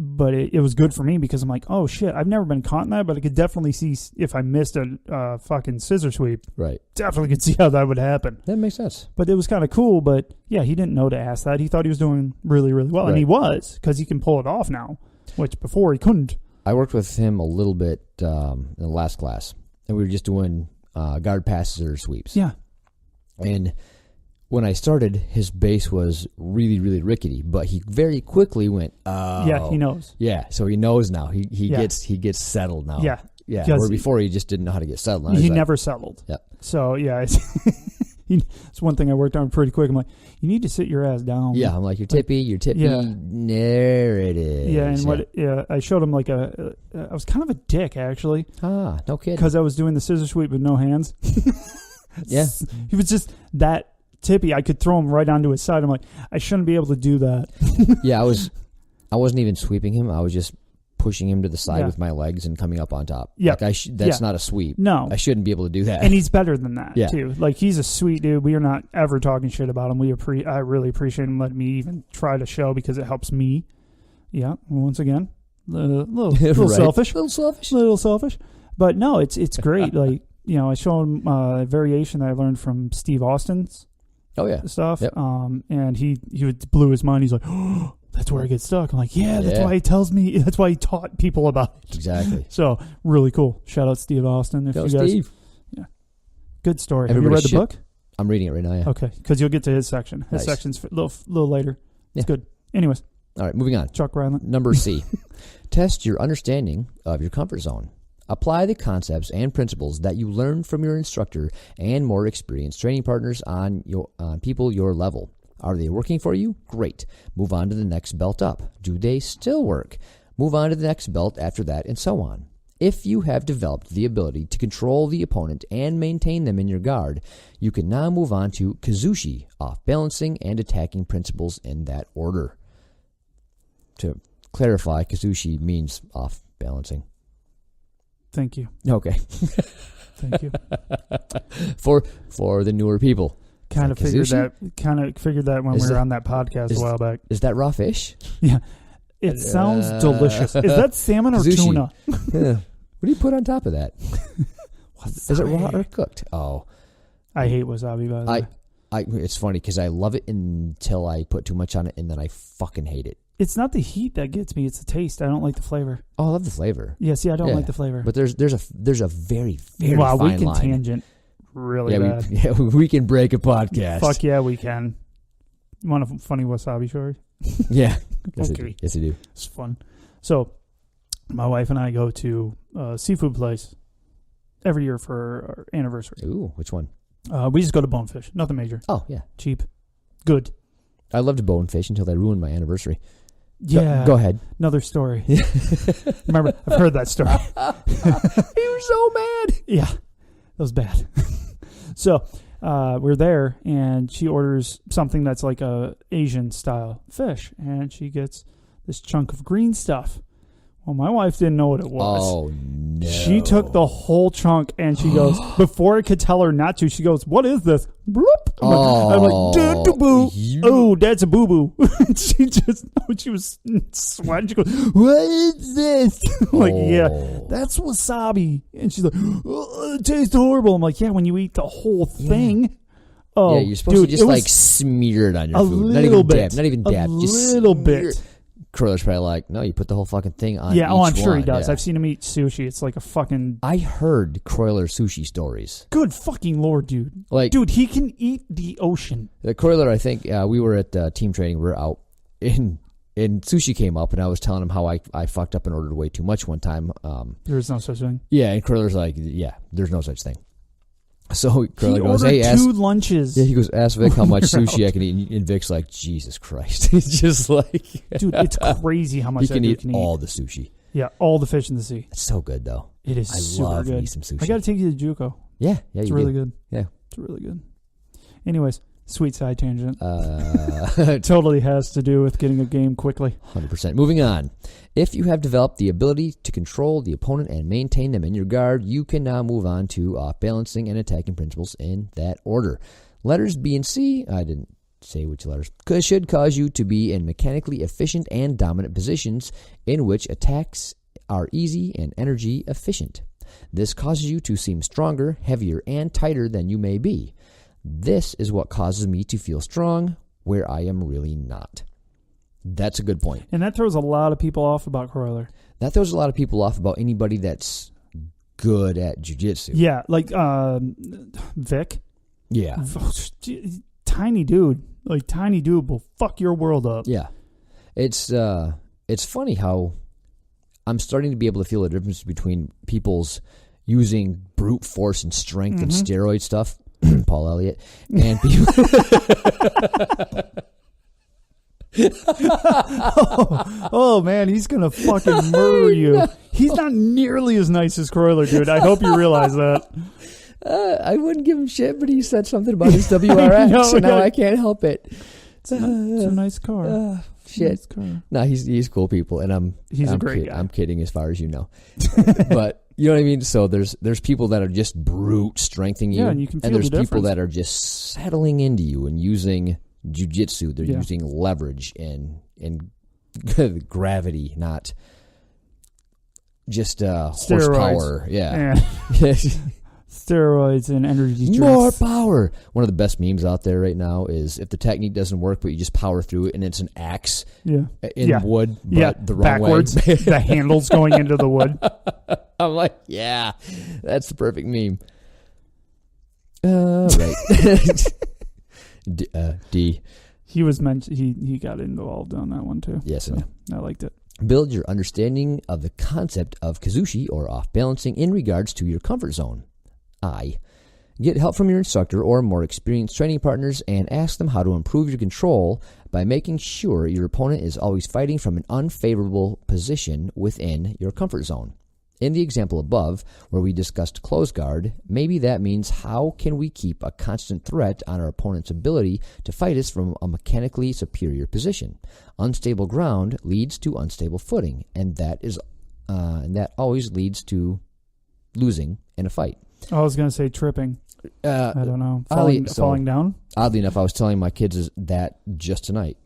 But it was good for me because I'm like, oh, shit, I've never been caught in that, but I could definitely see if I missed a fucking scissor sweep. Right. Definitely could see how that would happen. That makes sense. But it was kind of cool, but yeah, he didn't know to ask that. He thought he was doing really, really well, and he was because he can pull it off now, which before he couldn't. I worked with him a little bit in the last class, and we were just doing guard passes or sweeps. Yeah. And when I started, his base was really, really rickety, but he very quickly went, oh. Yeah, he knows. Yeah, so he knows now. He gets settled now. Yeah. Yeah, where before he just didn't know how to get settled. He never settled. Yeah. So, yeah, it's one thing I worked on pretty quick. I'm like, you need to sit your ass down. Yeah, I'm like, you're tippy. Yeah. There it is. Yeah, and I showed him like I was kind of a dick, actually. Ah, no kidding. Because I was doing the scissor sweep with no hands. Yeah. He was just that tippy. I could throw him right onto his side. I'm like, I shouldn't be able to do that. Yeah, I wasn't even sweeping him. I was just pushing him to the side with my legs and coming up on top. Yeah, like that's not a sweep. No, I shouldn't be able to do that. And he's better than that too. Like, he's a sweet dude. We are not ever talking shit about him. I really appreciate him letting me even try to show because it helps me. Yeah, once again, little selfish, little selfish. But no, it's great. Like, I show him a variation that I learned from Steve Austin's. Oh yeah, stuff. Yep. And he blew his mind. He's like, oh, that's where I get stuck. I'm like, yeah, that's why he tells me. That's why he taught people about it. Exactly. So really cool. Shout out Steve Austin. Steve. Yeah. Good story. Have you read the book? I'm reading it right now. Yeah. Okay, because you'll get to his section. His section's a little later. It's good. Anyways. All right, moving on. Chuck Ryland. Number C. Test your understanding of your comfort zone. Apply the concepts and principles that you learned from your instructor and more experienced training partners on people your level. Are they working for you? Great. Move on to the next belt up. Do they still work? Move on to the next belt after that, and so on. If you have developed the ability to control the opponent and maintain them in your guard, you can now move on to Kazushi, off-balancing and attacking principles in that order. To clarify, Kazushi means off-balancing. Thank you. Okay. Thank you. For the newer people. Kind of figured that when we were on that podcast a while back. Is that raw fish? Yeah. It sounds delicious. Is that salmon or Kazushi. tuna? Yeah. What do you put on top of that? Is it raw or cooked? Oh. I hate wasabi, by the way. It's funny because I love it until I put too much on it, and then I fucking hate it. It's not the heat that gets me; it's the taste. I don't like the flavor. Oh, I love the flavor. Yeah, see, I don't like the flavor. But there's a very, very wow, fine we can line. Tangent really bad. We can break a podcast. Fuck yeah, we can. You want a funny wasabi story? Yeah, Okay. Yes, you do. It's fun. So, my wife and I go to a seafood place every year for our anniversary. Ooh, which one? We just go to Bonefish. Nothing major. Oh, yeah. Cheap. Good. I loved bonefish until they ruined my anniversary. Yeah. Go ahead. Another story. Remember, I've heard that story. You were so mad. Yeah. That was bad. So, we're there, and she orders something that's like a Asian-style fish, and she gets this chunk of green stuff. Well, my wife didn't know what it was. Oh, no. She took the whole chunk, and she goes, before I could tell her not to, she goes, what is this? Bloop. I'm like, doo-doo-boo. Oh, that's a boo-boo. She was sweating. She goes, what is this? I'm like, yeah, that's wasabi. And she's like, oh, it tastes horrible. I'm like, yeah, when you eat the whole thing. Yeah. Oh, yeah, you're supposed to just like smear it on your food. Not even dab. Just a little bit. Kroylers probably like, no, you put the whole fucking thing on. Yeah, I'm sure one. he does. Yeah. I've seen him eat sushi. It's like a fucking. I heard Kroyler sushi stories. Good fucking lord, dude. Like, dude, he can eat the ocean. The Kroyler, I think we were at team training. We were out, and sushi came up, and I was telling him how I fucked up and ordered way too much one time. There's no such thing. Yeah, and Kroyler's like, yeah, there's no such thing. So Kroyler goes, hey, ask 2 lunches. Yeah, he goes, ask Vic how much sushi I can eat, and Vic's like, Jesus Christ, he's just like, dude, it's crazy how much he can that dude eat all the sushi. Yeah, all the fish in the sea. It's so good though. It is. I super love good. me some sushi. I got to take you to JUCO. Yeah, it's really good. Yeah, it's really good. Anyways, sweet side tangent. Totally has to do with getting a game quickly. 100%. Moving on. If you have developed the ability to control the opponent and maintain them in your guard, you can now move on to off-balancing and attacking principles in that order. Letters B and C, I didn't say which letters, should cause you to be in mechanically efficient and dominant positions in which attacks are easy and energy efficient. This causes you to seem stronger, heavier, and tighter than you may be. This is what causes me to feel strong where I am really not. That's a good point. And that throws a lot of people off about Kroyler. That throws a lot of people off about anybody that's good at jiu-jitsu. Yeah, like Vic. Yeah. Tiny dude. Like, tiny dude will fuck your world up. Yeah. It's funny how I'm starting to be able to feel the difference between people's using brute force and strength and steroid stuff, Paul Elliott, and people... oh man, he's gonna fucking murder you. He's not nearly as nice as Kroyler, dude. I hope you realize that. I wouldn't give him shit, but he said something about his WRX, so now I can't help it. It's a nice car. Shit. Nice car. No, he's cool people, and he's a great guy. I'm kidding as far as you know, but you know what I mean. So there's people that are just brute strengthening you, and you can feel there's the people difference. that are just settling into you and using jiu-jitsu. They're using leverage and gravity, not just horsepower. Yeah. Steroids and energy drinks. More power. One of the best memes out there right now is if the technique doesn't work, but you just power through it, and it's an axe in wood, but the wrong backwards. way. The handle's going into the wood. I'm like, yeah, that's the perfect meme. Right. D. He was he got involved on that one too. Yes, so I liked it. Build your understanding of the concept of kazushi or off-balancing in regards to your comfort zone. Get help from your instructor or more experienced training partners and ask them how to improve your control by making sure your opponent is always fighting from an unfavorable position within your comfort zone. In the example above, where we discussed close guard, maybe that means how can we keep a constant threat on our opponent's ability to fight us from a mechanically superior position. Unstable ground leads to unstable footing, and that always leads to losing in a fight. I was going to say tripping. I don't know. Falling down? Oddly enough, I was telling my kids that just tonight.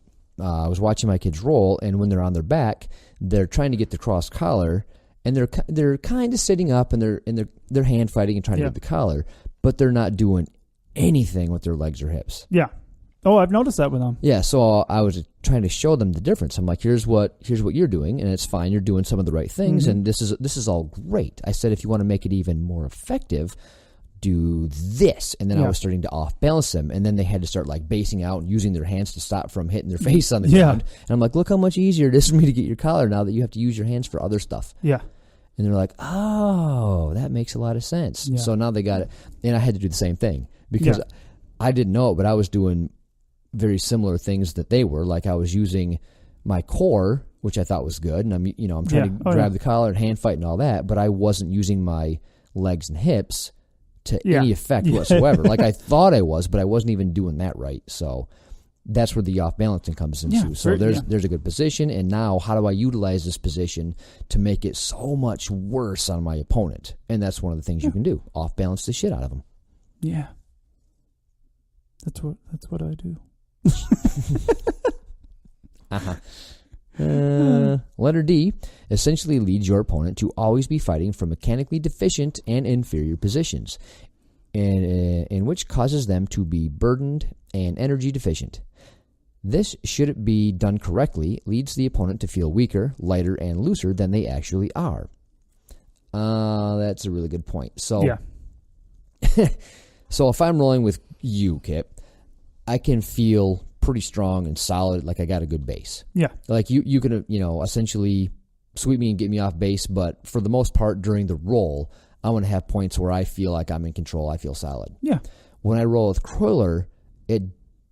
I was watching my kids roll, and when they're on their back, they're trying to get the cross collar, and they're kind of sitting up, and they're hand fighting and trying to get the collar, but they're not doing anything with their legs or hips. Yeah. Oh, I've noticed that with them. Yeah, so I was trying to show them the difference. I'm like, here's what you're doing, and it's fine. You're doing some of the right things, and this is all great. I said, if you want to make it even more effective, do this. And then I was starting to off balance them. And then they had to start like basing out and using their hands to stop from hitting their face on the ground. And I'm like, look how much easier it is for me to get your collar now that you have to use your hands for other stuff. Yeah. And they're like, oh, that makes a lot of sense. Yeah. So now they got it. And I had to do the same thing because I didn't know it, but I was doing very similar things that they were. Like I was using my core, which I thought was good. And I'm trying to grab the collar and hand fight and all that, but I wasn't using my legs and hips to any effect whatsoever. Like I thought I was, but I wasn't even doing that right. So that's where the off balancing comes into. Yeah, so there's a good position, and now how do I utilize this position to make it so much worse on my opponent? And that's one of the things you can do. Off balance the shit out of them. Yeah. That's what I do. Letter D essentially leads your opponent to always be fighting from mechanically deficient and inferior positions, in which causes them to be burdened and energy deficient. This, should it be done correctly, leads the opponent to feel weaker, lighter, and looser than they actually are. That's a really good point. So, so if I'm rolling with you, Kip, I can feel pretty strong and solid, like I got a good base. Yeah. Like you can, essentially sweep me and get me off base, but for the most part during the roll, I want to have points where I feel like I'm in control, I feel solid. Yeah. When I roll with Kroyler, it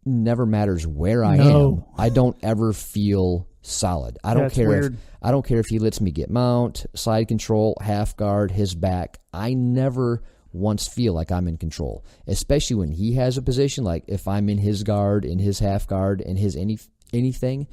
never matters where I am. I don't ever feel solid. I don't care if he lets me get mount, side control, half guard, his back. I never once feel like I'm in control, especially when he has a position. Like if I'm in his guard, in his half guard, in his anything,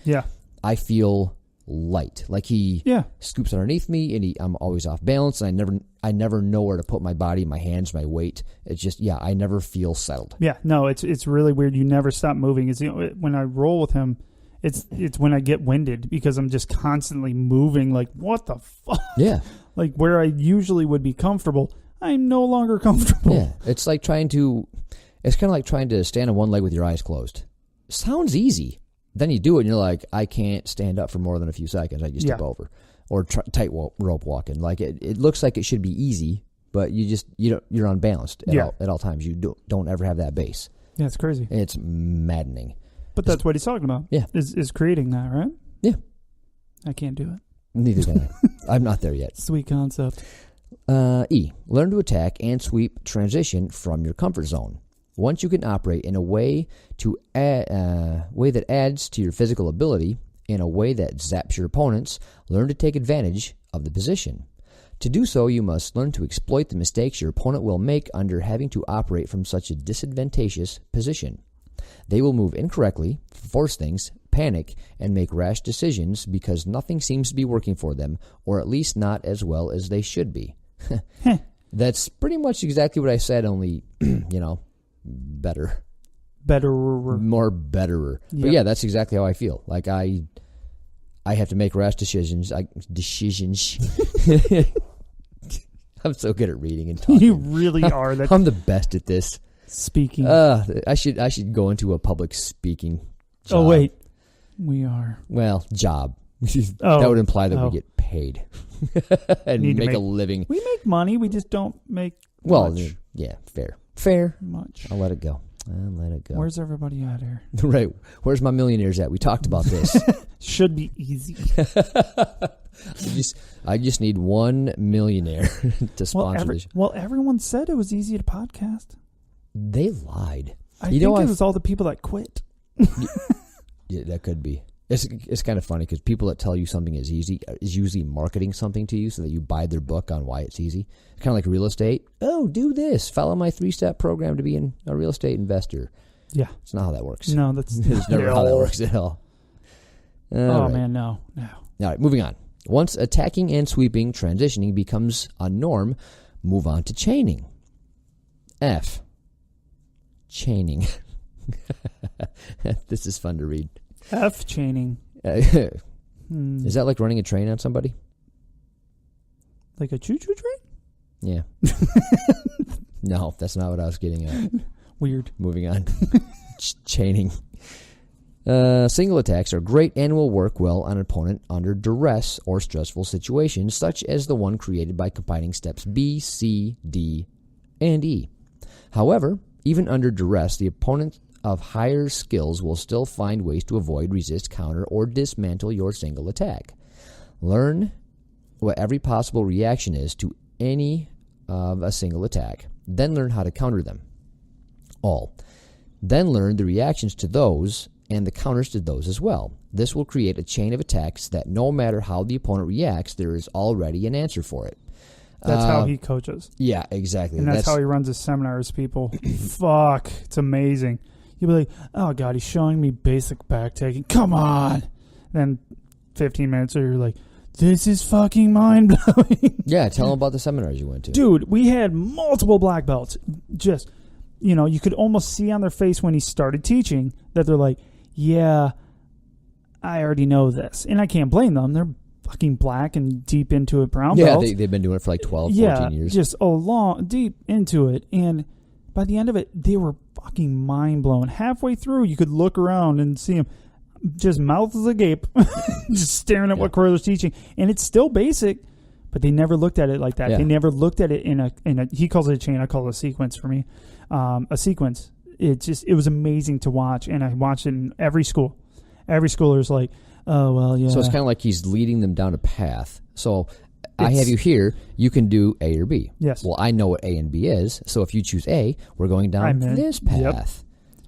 I feel light. Like he scoops underneath me, and I'm always off balance, and I never know where to put my body, my hands, my weight. It's just I never feel settled. Yeah, no, it's really weird. You never stop moving. It's when I roll with him, it's when I get winded because I'm just constantly moving. Like what the fuck? Yeah, like where I usually would be comfortable, I'm no longer comfortable. Yeah, it's kind of like trying to stand on one leg with your eyes closed. Sounds easy. Then you do it and you're like, I can't stand up for more than a few seconds. I just tip over. Or tight rope walking. Like it looks like it should be easy, but you're unbalanced at all times. You don't ever have that base. Yeah, it's crazy. It's maddening. But that's what he's talking about. Yeah. Is creating that, right? Yeah. I can't do it. Neither can I. I'm not there yet. Sweet concept. E. Learn to attack and sweep transition from your comfort zone. Once you can operate in a way that adds to your physical ability, in a way that zaps your opponents, learn to take advantage of the position. To do so, you must learn to exploit the mistakes your opponent will make under having to operate from such a disadvantageous position. They will move incorrectly, force things, panic, and make rash decisions because nothing seems to be working for them, or at least not as well as they should be. That's pretty much exactly what I said, only, better. Betterer. More betterer. Yep. But yeah, that's exactly how I feel. Like I have to make rash decisions. I'm so good at reading and talking. You really are. I'm the best at this. Speaking. I should go into a public speaking job. Oh wait, we are. Well, job. That would imply that we get paid and make a living. We make money. We just don't make. Well, much. Yeah, fair. Much. I'll let it go. Where's everybody at here? Right. Where's my millionaires at? We talked about this. Should be easy. I just need one millionaire to sponsor this. Well, everyone said it was easy to podcast. They lied. I think it was all the people that quit. Yeah, that could be. It's kind of funny because people that tell you something is easy is usually marketing something to you so that you buy their book on why it's easy. It's kind of like real estate. Oh, do this. Follow my 3-step program to be a real estate investor. Yeah. It's not how that works. No, that's never how that works at all. Right. Man, no. All right, moving on. Once attacking and sweeping, transitioning becomes a norm, move on to chaining. F. Chaining. This is fun to read. F chaining. Is that like running a train on somebody? Like a choo-choo train? Yeah. No, that's not what I was getting at. Weird. Moving on. Chaining. Single attacks are great and will work well on an opponent under duress or stressful situations, such as the one created by combining steps B, C, D, and E. However, even under duress, the opponent of higher skills will still find ways to avoid, resist, counter, or dismantle your single attack. Learn what every possible reaction is to any of a single attack. Then learn how to counter them. All. Then learn the reactions to those and the counters to those as well. This will create a chain of attacks that no matter how the opponent reacts, there is already an answer for it. That's how he coaches. Yeah, exactly. And that's how he runs his seminars, people. Fuck. It's amazing. You'll be like, oh, God, he's showing me basic back taking. Come on. Then 15 minutes later, you're like, this is fucking mind-blowing. Yeah, tell him about the seminars you went to. Dude, we had multiple black belts. Just, you could almost see on their face when he started teaching that they're like, yeah, I already know this. And I can't blame them. They're fucking black and deep into it brown belts. Yeah, they've been doing it for like 12, 14 years. Just deep into it. And by the end of it, they were fucking mind-blown. Halfway through, you could look around and see them just mouths agape, just staring at what Kroylers teaching. And it's still basic, but they never looked at it like that. Yeah. They never looked at it in a he calls it a chain, I call it a sequence for me. A sequence. It was amazing to watch, and I watched it in every school. Every schooler's like, oh, well, yeah. So it's kind of like he's leading them down a path. So I have you here. You can do A or B. Yes. Well, I know what A and B is. So if you choose A, we're going down this path.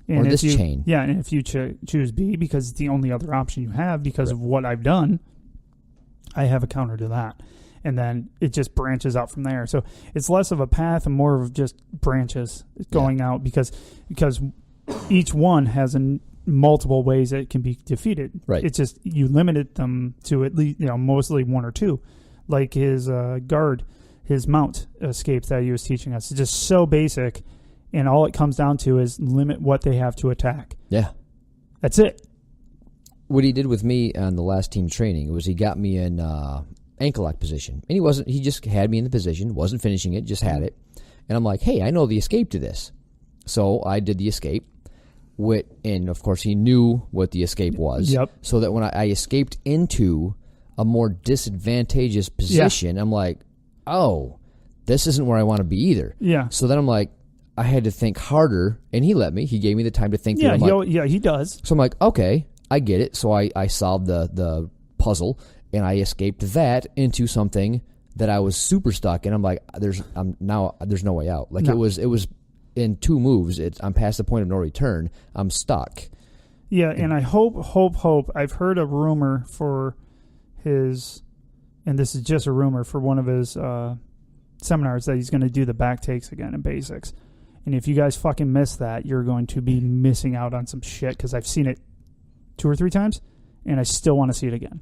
Yep. Or this chain. Yeah, and if you choose B, because it's the only other option you have because of what I've done, I have a counter to that. And then it just branches out from there. So it's less of a path and more of just branches going out because each one has multiple ways that it can be defeated. Right. It's just you limited them to at least mostly one or two, like his guard, his mount escape that he was teaching us. It's just so basic, and all it comes down to is limit what they have to attack. Yeah, that's it. What he did with me on the last team training was he got me in ankle lock position, and he just had me in the position, wasn't finishing it, just had it, and I'm like, hey, I know the escape to this, so I did the escape. And of course, he knew what the escape was. Yep. So that when I escaped into a more disadvantageous position, I'm like, oh, this isn't where I want to be either. Yeah. So then I'm like, I had to think harder, and he let me. He gave me the time to think. Yeah, he does. So I'm like, okay, I get it. So I solved the puzzle, and I escaped that into something that I was super stuck in. I'm like, there's no way out. Like it was. In 2 moves, I'm past the point of no return. I'm stuck. Yeah, and I hope. I've heard a rumor for his, and this is just a rumor for one of his seminars that he's going to do the back takes again in basics. And if you guys fucking miss that, you're going to be missing out on some shit because I've seen it 2 or 3 times, and I still want to see it again.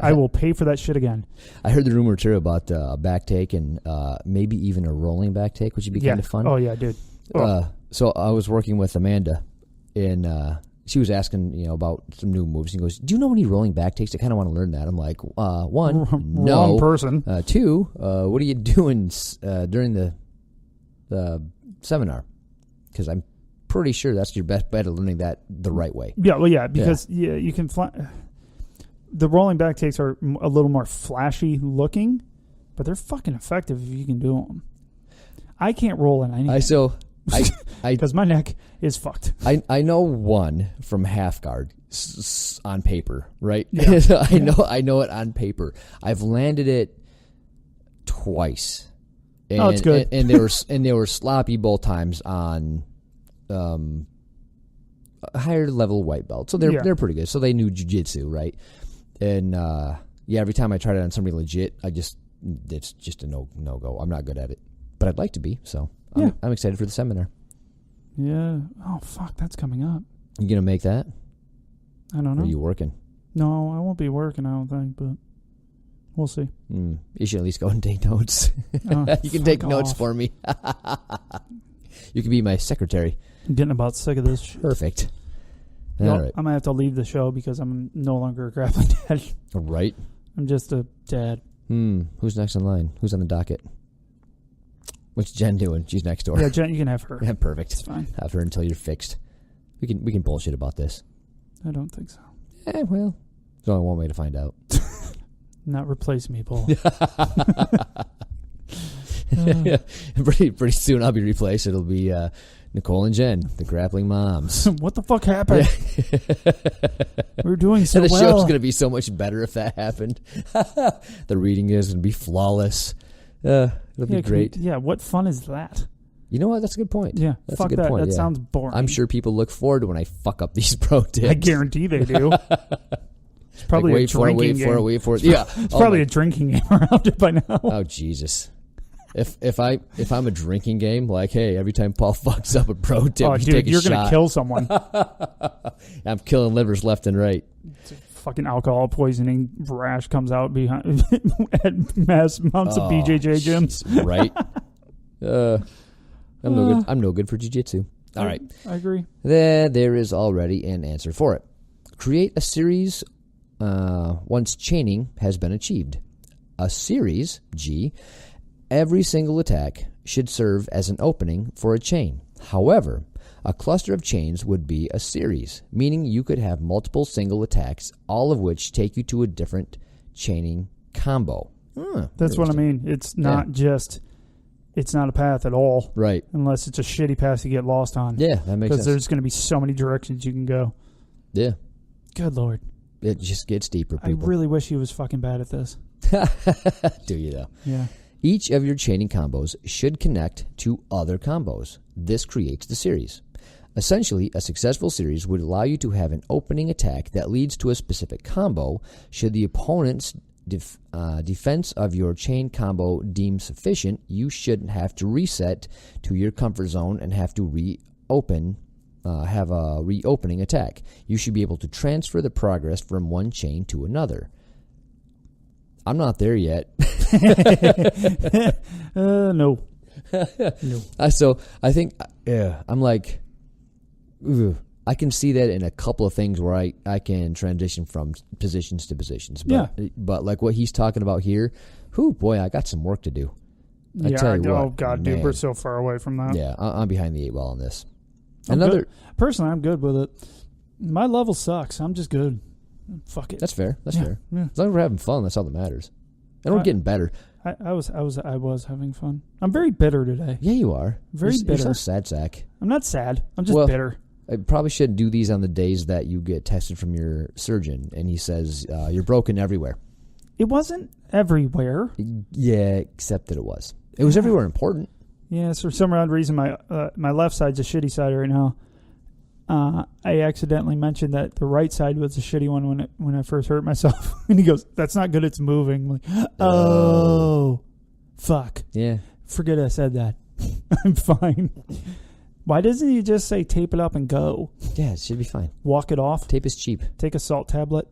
I will pay for that shit again. I heard the rumor too about a back take and maybe even a rolling back take, which would be kind of fun. Oh yeah, dude. So I was working with Amanda, and she was asking, about some new moves. He goes, "Do you know any rolling back takes? I kind of want to learn that." I'm like, one, no. Wrong person. 2, what are you doing during the seminar? Because I'm pretty sure that's your best bet at learning that the right way. Yeah, well, yeah, because you can the rolling back takes are a little more flashy looking, but they're fucking effective if you can do them. I can't roll in anything. Because my neck is fucked. I know one from half guard on paper, right? Yeah. I know it on paper. I've landed it twice. And, it's good. And they were sloppy both times on higher level white belt. So they're pretty good. So they knew Jiu Jitsu, right? And every time I tried it on somebody legit, it's just a no go. I'm not good at it, but I'd like to be. So. I'm excited for the seminar. Yeah. Oh, fuck. That's coming up. You going to make that? I don't know. Or are you working? No, I won't be working, I don't think, but we'll see. You should at least go and take notes. You can take notes for me. You can be my secretary. I'm getting about sick of this shit. Perfect. All right. I'm going to have to leave the show because I'm no longer a grappling dad. Right. I'm just a dad. Who's next in line? Who's on the docket? What's Jen doing? She's next door. Yeah, Jen, you can have her. Yeah, perfect. It's fine. Have her until you're fixed. We can bullshit about this. I don't think so. Well, there's only one way to find out. Not replace me, Paul. Pretty soon I'll be replaced. It'll be Nicole and Jen, the grappling moms. What the fuck happened? We're doing so the well. show's going to be so much better if that happened. The reading is going to be flawless. It'll be great. What fun is that? You know what? That's a good point. Yeah, that's fuck a good that. point. That sounds boring. I'm sure people look forward to when I fuck up these pro tips. I guarantee they do. It's probably like, wait for it. Yeah, it's probably a drinking game around it by now. Oh Jesus! If I'm a drinking game, like, hey, every time Paul fucks up a pro tip, you take a you're shot. Gonna kill someone. I'm killing livers left and right. Fucking alcohol poisoning rash comes out behind at mass amounts of BJJ gyms. Right. I'm no good for jiu-jitsu. All right. I agree. There is already an answer for it. Create a series once chaining has been achieved. A series, G, every single attack should serve as an opening for a chain. However, a cluster of chains would be a series, meaning you could have multiple single attacks, all of which take you to a different chaining combo. That's what I mean. It's not just... It's not a path at all. Right. Unless it's a shitty path you get lost on. Yeah, that makes sense. Because there's going to be so many directions you can go. Yeah. Good Lord. It just gets deeper, people. I really wish he was fucking bad at this. Do you, though? Yeah. Each of your chaining combos should connect to other combos. This creates the series. Essentially, a successful series would allow you to have an opening attack that leads to a specific combo. Should the opponent's defense of your chain combo deem sufficient, you shouldn't have to reset to your comfort zone and have to have a reopening attack. You should be able to transfer the progress from one chain to another. I'm not there yet. No. So I think, I'm like, I can see that in a couple of things where I can transition from positions to positions. But like what he's talking about here, boy, I got some work to do. Dude, we're so far away from that. Yeah, I'm behind the 8 ball on this. Personally, I'm good with it. My level sucks. I'm just good. Fuck it. That's fair. Fair. Yeah. As long as we're having fun, that's all that matters. And we're getting better. I was having fun. I'm very bitter today. Yeah, you are. Very bitter. You're so sad sack. I'm not sad. I'm just bitter. I probably shouldn't do these on the days that you get tested from your surgeon and he says you're broken everywhere. It wasn't everywhere. Yeah, except that it was. It was everywhere important. Yeah, so for some odd reason, my left side's a shitty side right now. I accidentally mentioned that the right side was a shitty one when I first hurt myself. And he goes, "That's not good, it's moving." I'm like, oh, fuck. Yeah. Forget I said that. I'm fine. Why doesn't he just say tape it up and go? Yeah, it should be fine. Walk it off. Tape is cheap. Take a salt tablet.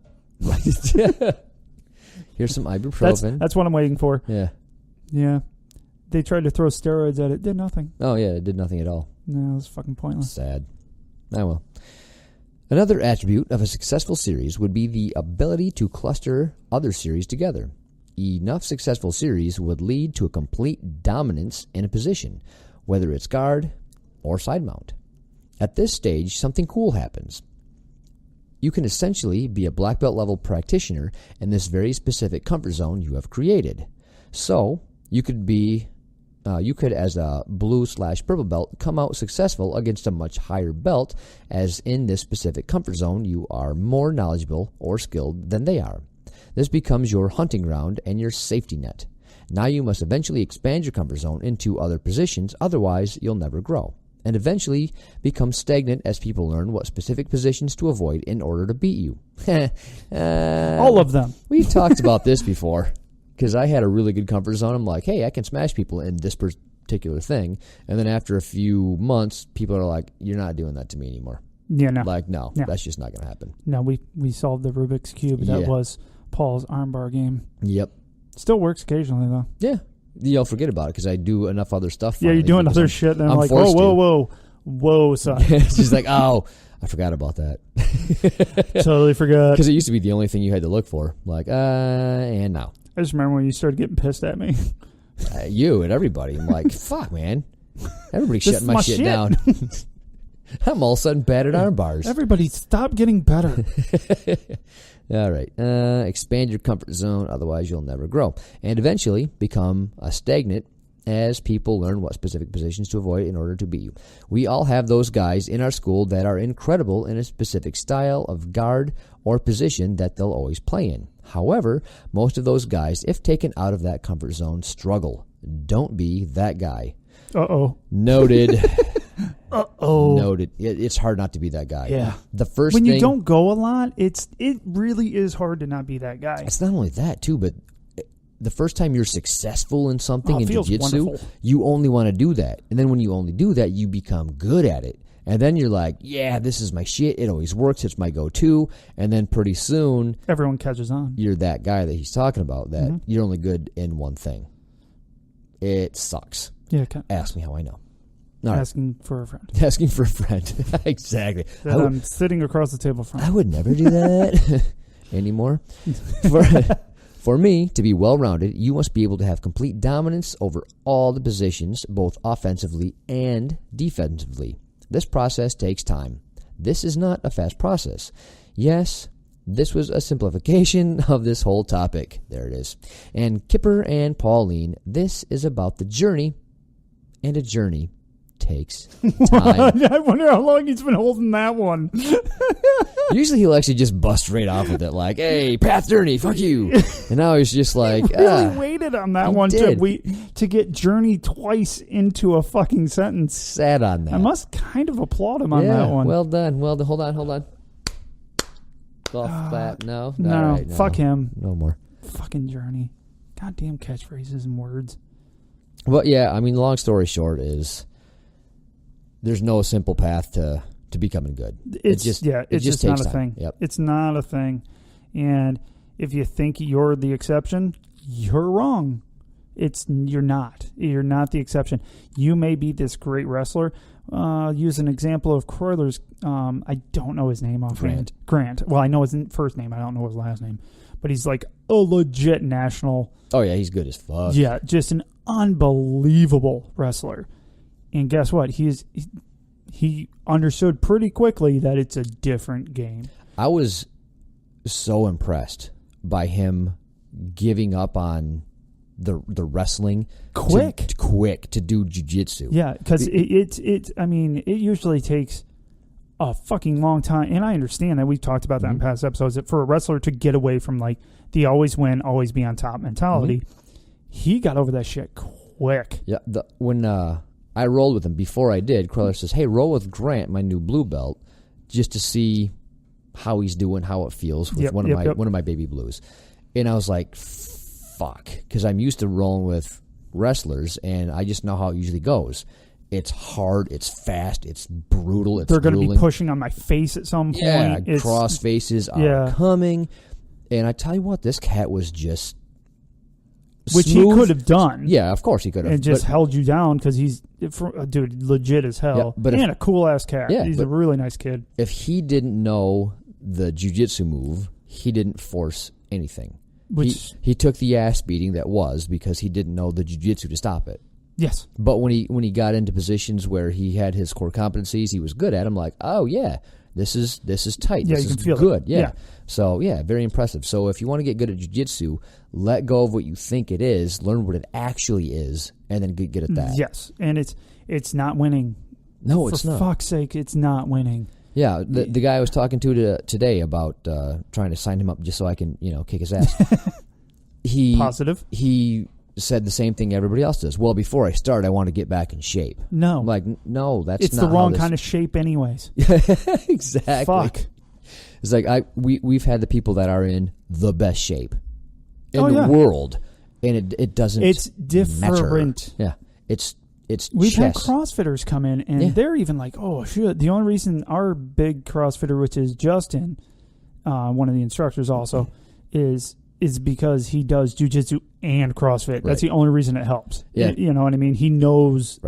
Here's some ibuprofen. That's what I'm waiting for. Yeah. Yeah. They tried to throw steroids at it. Did nothing. Oh, yeah, it did nothing at all. No, it was fucking pointless. Sad. Oh, well. Another attribute of a successful series would be the ability to cluster other series together. Enough successful series would lead to a complete dominance in a position, whether it's guard or side mount. At this stage, something cool happens. You can essentially be a black belt level practitioner in this very specific comfort zone you have created. So, you could as a blue/purple belt come out successful against a much higher belt, as in this specific comfort zone you are more knowledgeable or skilled than they are. This becomes your hunting ground and your safety net. Now you must eventually expand your comfort zone into other positions, otherwise you'll never grow, and eventually become stagnant as people learn what specific positions to avoid in order to beat you. All of them. We've talked about this before. Because I had a really good comfort zone. I'm like, hey, I can smash people in this particular thing. And then after a few months, people are like, you're not doing that to me anymore. Yeah, no. Like, no, that's just not going to happen. No, we solved the Rubik's Cube. That was Paul's armbar game. Yep. Still works occasionally, though. Yeah. You'll forget about it because I do enough other stuff. Yeah, you're doing other shit. And I'm like, whoa, son. She's like, oh, I forgot about that. Totally forgot. Because it used to be the only thing you had to look for. Like, and now. I just remember when you started getting pissed at me. You and everybody. I'm like, fuck, man. Everybody's shutting my shit down. I'm all of a sudden bad at arm bars. Everybody, stop getting better. All right. Expand your comfort zone, otherwise you'll never grow. And eventually become a stagnant as people learn what specific positions to avoid in order to beat you. We all have those guys in our school that are incredible in a specific style of guard or position that they'll always play in. However, most of those guys, if taken out of that comfort zone, struggle. Don't be that guy. Uh-oh. Noted. Uh-oh. Noted. It's hard not to be that guy. Yeah. The first when thing, you don't go a lot, it really is hard to not be that guy. It's not only that, too, but the first time you're successful in something in feels jiu-jitsu, wonderful. you only want to do that. And then when you only do that, you become good at it. And then you're like, yeah, this is my shit. It always works. It's my go-to. And then pretty soon, everyone catches on. You're that guy that he's talking about, that you're only good in one thing. It sucks. Yeah. Ask me how I know. Asking for a friend. Asking for a friend. Exactly. I'm sitting across the table from. I would never do that anymore. For me to be well-rounded, you must be able to have complete dominance over all the positions, both offensively and defensively. This process takes time. This is not a fast process. Yes, this was a simplification of this whole topic. There it is. And Kipper and Pauline, this is about the journey, and a journey takes time. I wonder how long he's been holding that one. Usually he'll actually just bust right off with it, like, hey, path journey, fuck you. And now he's just like, really waited on that one to get journey twice into a fucking sentence. Sat on that. I must kind of applaud him on that one. Well done. Hold on. Golf clap. No. No, all right, no. Fuck him. No more. Fucking journey. Goddamn catchphrases and words. Well, yeah, I mean, long story short is there's no simple path to becoming good. It's just not a thing. Yep. It's not a thing. And if you think you're the exception, you're wrong. You're not. You're not the exception. You may be this great wrestler. Use an example of Kroylers. I don't know his name offhand. Grant. Well, I know his first name. I don't know his last name. But he's like a legit national. Oh, yeah, he's good as fuck. Yeah, just an unbelievable wrestler. And guess what? He understood pretty quickly that it's a different game. I was so impressed by him giving up on the wrestling quick to do jiu-jitsu. Yeah, because it usually takes a fucking long time, and I understand that. We've talked about that in past episodes, that for a wrestler to get away from like the always win, always be on top mentality, he got over that shit quick. Yeah, when I rolled with him, before I did, Kroylers says, hey, roll with Grant, my new blue belt, just to see how he's doing, how it feels with one of my baby blues. And I was like, fuck, because I'm used to rolling with wrestlers, and I just know how it usually goes. It's hard, it's fast, it's brutal, it's They're going to be pushing on my face at some point. Yeah, cross faces are coming. And I tell you what, this cat was just which smooth. He could have done. Yeah, of course he could have. And just held you down because he's, dude, legit as hell. Yeah, and a cool-ass cat. Yeah, he's a really nice kid. If he didn't know the jiu-jitsu move, he didn't force anything. He took the ass beating that was because he didn't know the jiu-jitsu to stop it. Yes. But when he got into positions where he had his core competencies, he was good at them. Like, oh yeah, this is tight. Yeah, this you is can feel good. it. Yeah. So yeah, very impressive. So if you want to get good at jiu-jitsu, let go of what you think it is, learn what it actually is, and then get at that. Yes, and it's not winning. No, it's not. For fuck's sake, it's not winning. Yeah, the guy I was talking to today about trying to sign him up just so I can kick his ass. Positive. He said the same thing everybody else does. Well, before I start, I want to get back in shape. No. I'm like, no, that's it's not the wrong kind of shape anyways. Exactly. Fuck. It's like we've had the people that are in the best shape in the world, and it doesn't It's different. Matter. Yeah. We've had chess. CrossFitters come in, and they're even like, oh, shit. The only reason our big CrossFitter, which is Justin, one of the instructors also, is because he does jiu-jitsu and CrossFit. Right. That's the only reason it helps. Yeah. You know what I mean? He knows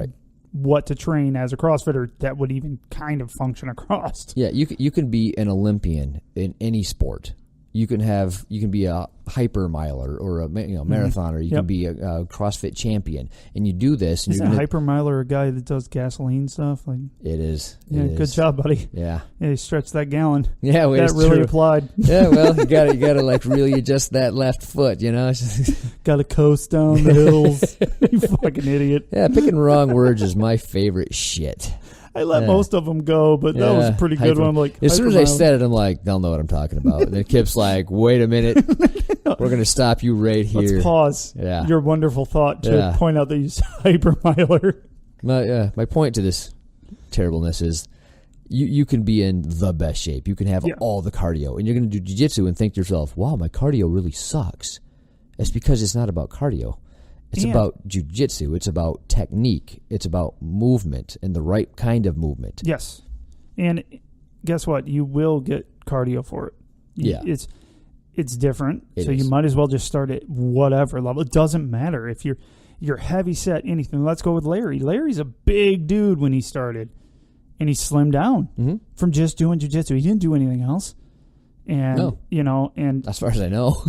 what to train as a CrossFitter that would even kind of function across. Yeah, you can be an Olympian in any sport. You can be a hyper miler or a marathoner. You can be a CrossFit champion, and you do this. And Isn't a hyper miler a guy that does gasoline stuff? Like it is. Yeah, good job, buddy. Yeah, he stretched that gallon. Yeah, that really true. applied. Yeah, well, you gotta like really adjust that left foot. Got to coast down the hills. You fucking idiot. Yeah, picking wrong words is my favorite shit. I let most of them go, but that was a pretty good one. I'm like, as soon as I said it, I'm like, they'll know what I'm talking about. And then Kip's like, wait a minute, we're gonna stop you right here. Let's pause. Yeah, your wonderful thought to point out that you hypermiler. My point to this terribleness is, you can be in the best shape. You can have all the cardio, and you're gonna do jiu-jitsu and think to yourself, wow, my cardio really sucks. It's because it's not about cardio. It's about jiu-jitsu. It's about technique. It's about movement and the right kind of movement. Yes. And guess what? You will get cardio for it. It's different. You might as well just start at whatever level. It doesn't matter if you're heavy set anything. Let's go with Larry. Larry's a big dude when he started, and he slimmed down from just doing jiu-jitsu. He didn't do anything else. And, and as far as I know,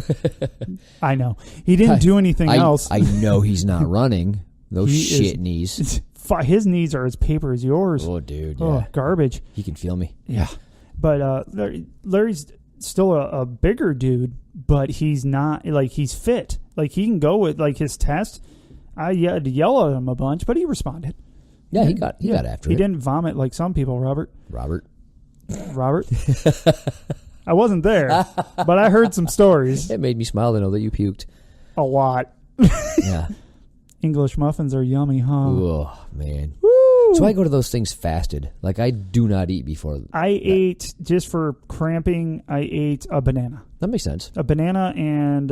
I know he didn't do anything else. I know he's not running. Those knees. His knees are as paper as yours. Oh, dude. Oh, garbage. He can feel me. Yeah. But Larry's still a bigger dude, but he's not, like, he's fit. Like, he can go with, like, his test. I had to yell at him a bunch, but he responded. Yeah, he got after it. He didn't vomit like some people, Robert. Robert. I wasn't there, but I heard some stories. It made me smile to know that you puked. A lot. Yeah. English muffins are yummy, huh? Oh, man. Woo! So I go to those things fasted. Like, I do not eat before. I ate, just for cramping, I ate a banana. That makes sense. A banana and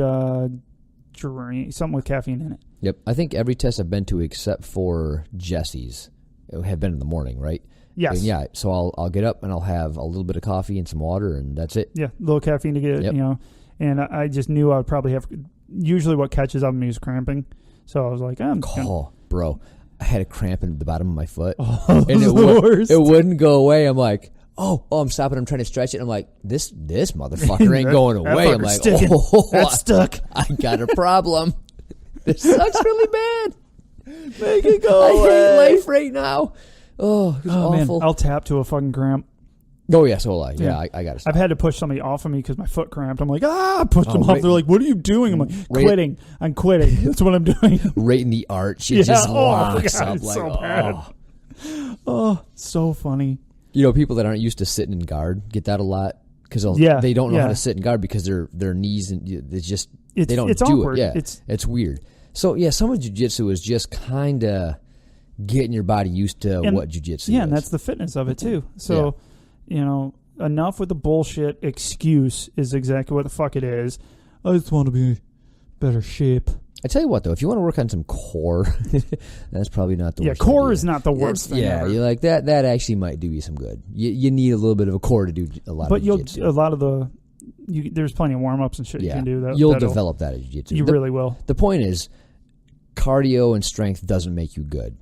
something with caffeine in it. Yep. I think every test I've been to except for Jesse's have been in the morning, right? Yes. And yeah, so I'll get up and I'll have a little bit of coffee and some water, and that's it. Yeah, a little caffeine to get it, And I just knew I would probably have, usually what catches up with me is cramping. So I was like, bro, I had a cramp in the bottom of my foot. Oh, and it wouldn't go away. I'm like, I'm stopping. I'm trying to stretch it. I'm like, this motherfucker ain't going away. I'm like, that's stuck. I got a problem. This sucks really bad. Make it go away. I hate life right now. Oh, it was awful. Man, I'll tap to a fucking cramp. Oh, yeah, so will I. Yeah, I got to stop. I've had to push somebody off of me because my foot cramped. I'm like, push them off. They're like, what are you doing? I'm like, quitting. I'm quitting. That's what I'm doing. Right in the arch. It just locks up. It's so bad. Oh, so funny. People that aren't used to sitting in guard get that a lot because they don't know how to sit in guard because their knees, and they don't do awkward. it. Yeah, it's weird. So, yeah, some of jiu-jitsu is just kind of getting your body used to what jiu-jitsu is. Yeah, and that's the fitness of it, too. So, enough with the bullshit excuse is exactly what the fuck it is. I just want to be in better shape. I tell you what, though, if you want to work on some core, that's probably not the worst. Yeah, core idea. is not the worst thing ever. You like that. That actually might do you some good. You need a little bit of a core to do a lot of jiu-jitsu. But a lot of there's plenty of warm-ups and shit you can do. You'll develop that as jiu-jitsu. You really will. The point is, cardio and strength doesn't make you good.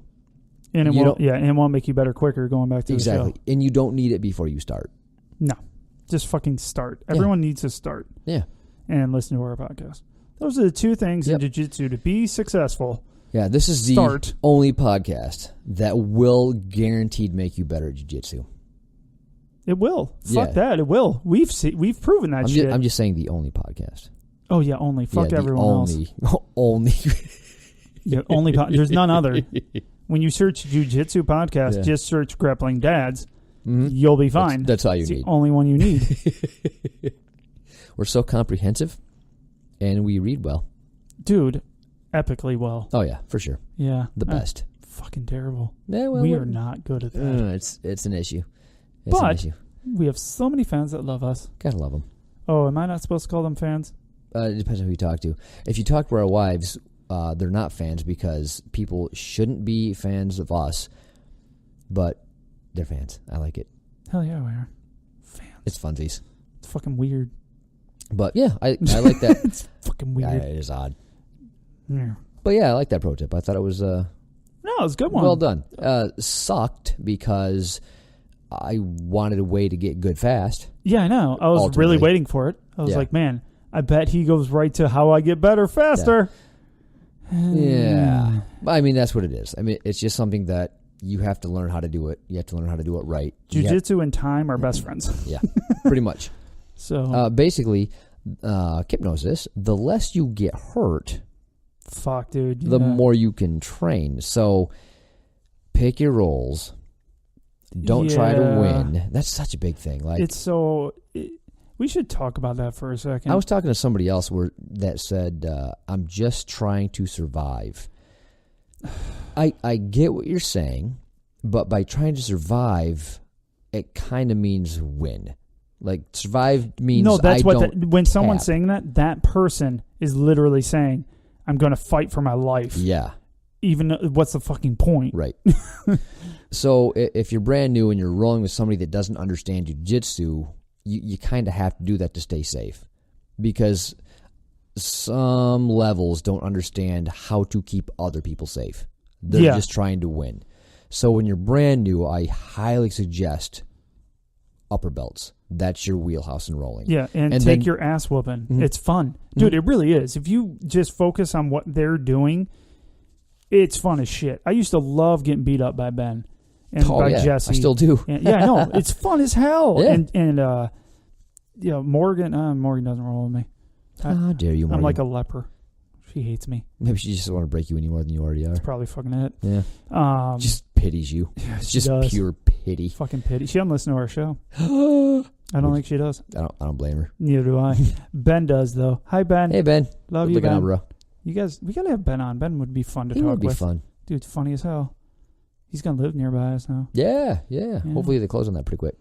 And it won't make you better quicker going back to the show. And you don't need it before you start. No. Just fucking start. Everyone needs to start. Yeah. And listen to our podcast. Those are the two things in jiu-jitsu to be successful. Yeah, this is the only podcast that will guaranteed make you better at jiu-jitsu. It will. Fuck that. It will. We've proven that shit. I'm just saying the only podcast. Oh, yeah, only. Fuck everyone else. Only. Yeah, only. There's none other. When you search Jiu-Jitsu podcast, just search Grappling Dads. Mm-hmm. You'll be fine. That's all you need. The only one you need. We're so comprehensive, and we read well. Dude, epically well. Oh, yeah, for sure. Yeah. The best. Fucking terrible. Yeah, well, we are not good at that. It's an issue. We have so many fans that love us. Gotta love them. Oh, am I not supposed to call them fans? It depends on who you talk to. If you talk to our wives, they're not fans because people shouldn't be fans of us, but they're fans. I like it. Hell yeah, we are. Fans. It's funsies. It's fucking weird. But yeah, I like that. It's fucking weird. Yeah, it is odd. Yeah. But yeah, I like that pro tip. I thought it was no, it was a good one. Well done. Sucked because I wanted a way to get good fast. Yeah, I know. I was really waiting for it. I was like, man, I bet he goes right to how I get better faster. Yeah. I mean, that's what it is. I mean, it's just something that you have to learn how to do it. You have to learn how to do it right. Jiu-Jitsu and time are best friends. Yeah, pretty much. So basically, Kip knows this. The less you get hurt, fuck, dude, the more you can train. So pick your roles. Don't try to win. That's such a big thing. Like we should talk about that for a second. I was talking to somebody else that said, I'm just trying to survive. I get what you're saying, but by trying to survive, it kind of means win. Like survive means when someone's saying that person is literally saying, I'm going to fight for my life. Yeah. Even what's the fucking point? Right. So if you're brand new and you're rolling with somebody that doesn't understand jiu-jitsu, you kind of have to do that to stay safe, because some levels don't understand how to keep other people safe. They're just trying to win. So when you're brand new, I highly suggest upper belts. That's your wheelhouse in rolling. Yeah, and take your ass whooping. Mm-hmm. It's fun. Dude, it really is. If you just focus on what they're doing, it's fun as shit. I used to love getting beat up by Ben and by Jesse. I still do. Yeah, I know. It's fun as hell. Yeah. And Morgan doesn't roll with me. How dare you, Morgan? I'm like a leper. She hates me. Maybe she just doesn't want to break you any more than you already are. That's probably fucking it. Yeah. Just pities you. Yeah, it's just pure pity. Fucking pity. She doesn't listen to our show. I don't think she does. I don't blame her. Neither do I. Ben does, though. Hi, Ben. Hey, Ben. Love you, Ben. Out, bro. You guys, we gotta have Ben on. Ben would be fun to talk with. He would be fun. Dude's funny as hell. He's gonna live nearby us now. Yeah. Hopefully they close on that pretty quick.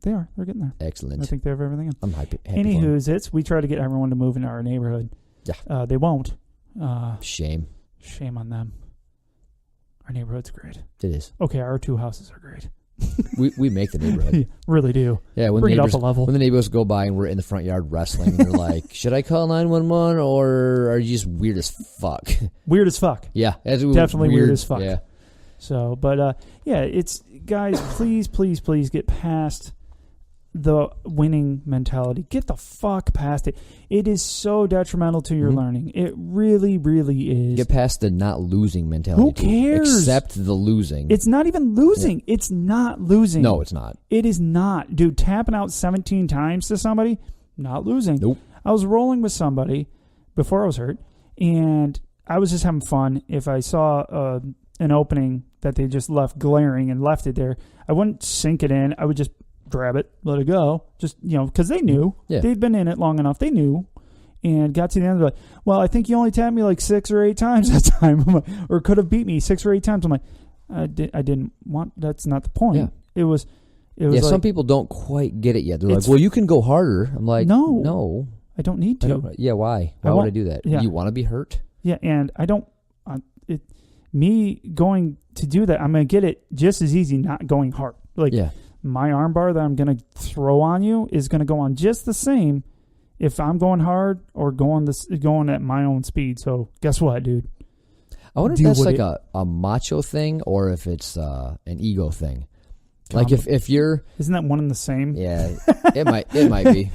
They are. They're getting there. Excellent. I think they have everything in. I'm happy. Anywho's, we try to get everyone to move into our neighborhood. Yeah. They won't. Shame. Shame on them. Our neighborhood's great. It is. Okay, our 2 houses are great. we make the neighborhood. Really do. Yeah, bring it up a level. When the neighbors go by and we're in the front yard wrestling, and they're like, "Should I call 911 or are you just weird as fuck?" Weird as fuck. Yeah, definitely weird as fuck. Yeah. So, but it's guys, please get past the winning mentality. Get the fuck past it. It is so detrimental to your learning. It really, really is. Get past the not losing mentality. Who cares? Accept the losing. It's not even losing. Yeah. It's not losing. No, it's not. It is not. Dude, tapping out 17 times to somebody, not losing. Nope. I was rolling with somebody before I was hurt, and I was just having fun. If I saw an opening that they just left glaring and left it there, I wouldn't sink it in. I would just grab it, let it go, just, because they knew. Yeah. They'd been in it long enough. They knew, and got to the end of it. Well, I think you only tapped me like 6 or 8 times that time, or could have beat me 6 or 8 times. I'm like, I didn't want. That's not the point. Yeah. It was. Yeah. Like, some people don't quite get it yet. They're like, well, you can go harder. I'm like, no, I don't need to. Why? Why would I do that? Yeah. You want to be hurt? Yeah, and I don't. Me going to do that, I'm going to get it just as easy not going hard. Like, my arm bar that I'm going to throw on you is going to go on just the same if I'm going hard or going at my own speed. So guess what, dude? I wonder if that's like a macho thing or if it's an ego thing. Like if you're... Isn't that one and the same? Yeah, it might be.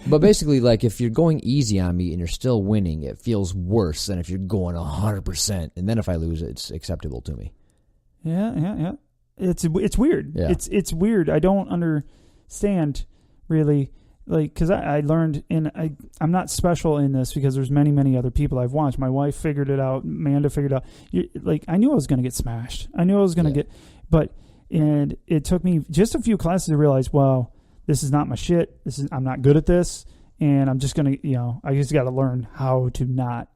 But basically, like if you're going easy on me and you're still winning, it feels worse than if you're going 100%. And then if I lose, it's acceptable to me. Yeah. It's weird. Yeah. It's weird. I don't understand really, like, because I learned, and I'm not special in this because there's many other people I've watched. My wife figured it out. Amanda figured it out. Like, I knew I was going to get smashed. I knew I was going to get, and it took me just a few classes to realize, wow, this is not my shit. I'm not good at this, and I'm just gonna, I just got to learn how to not,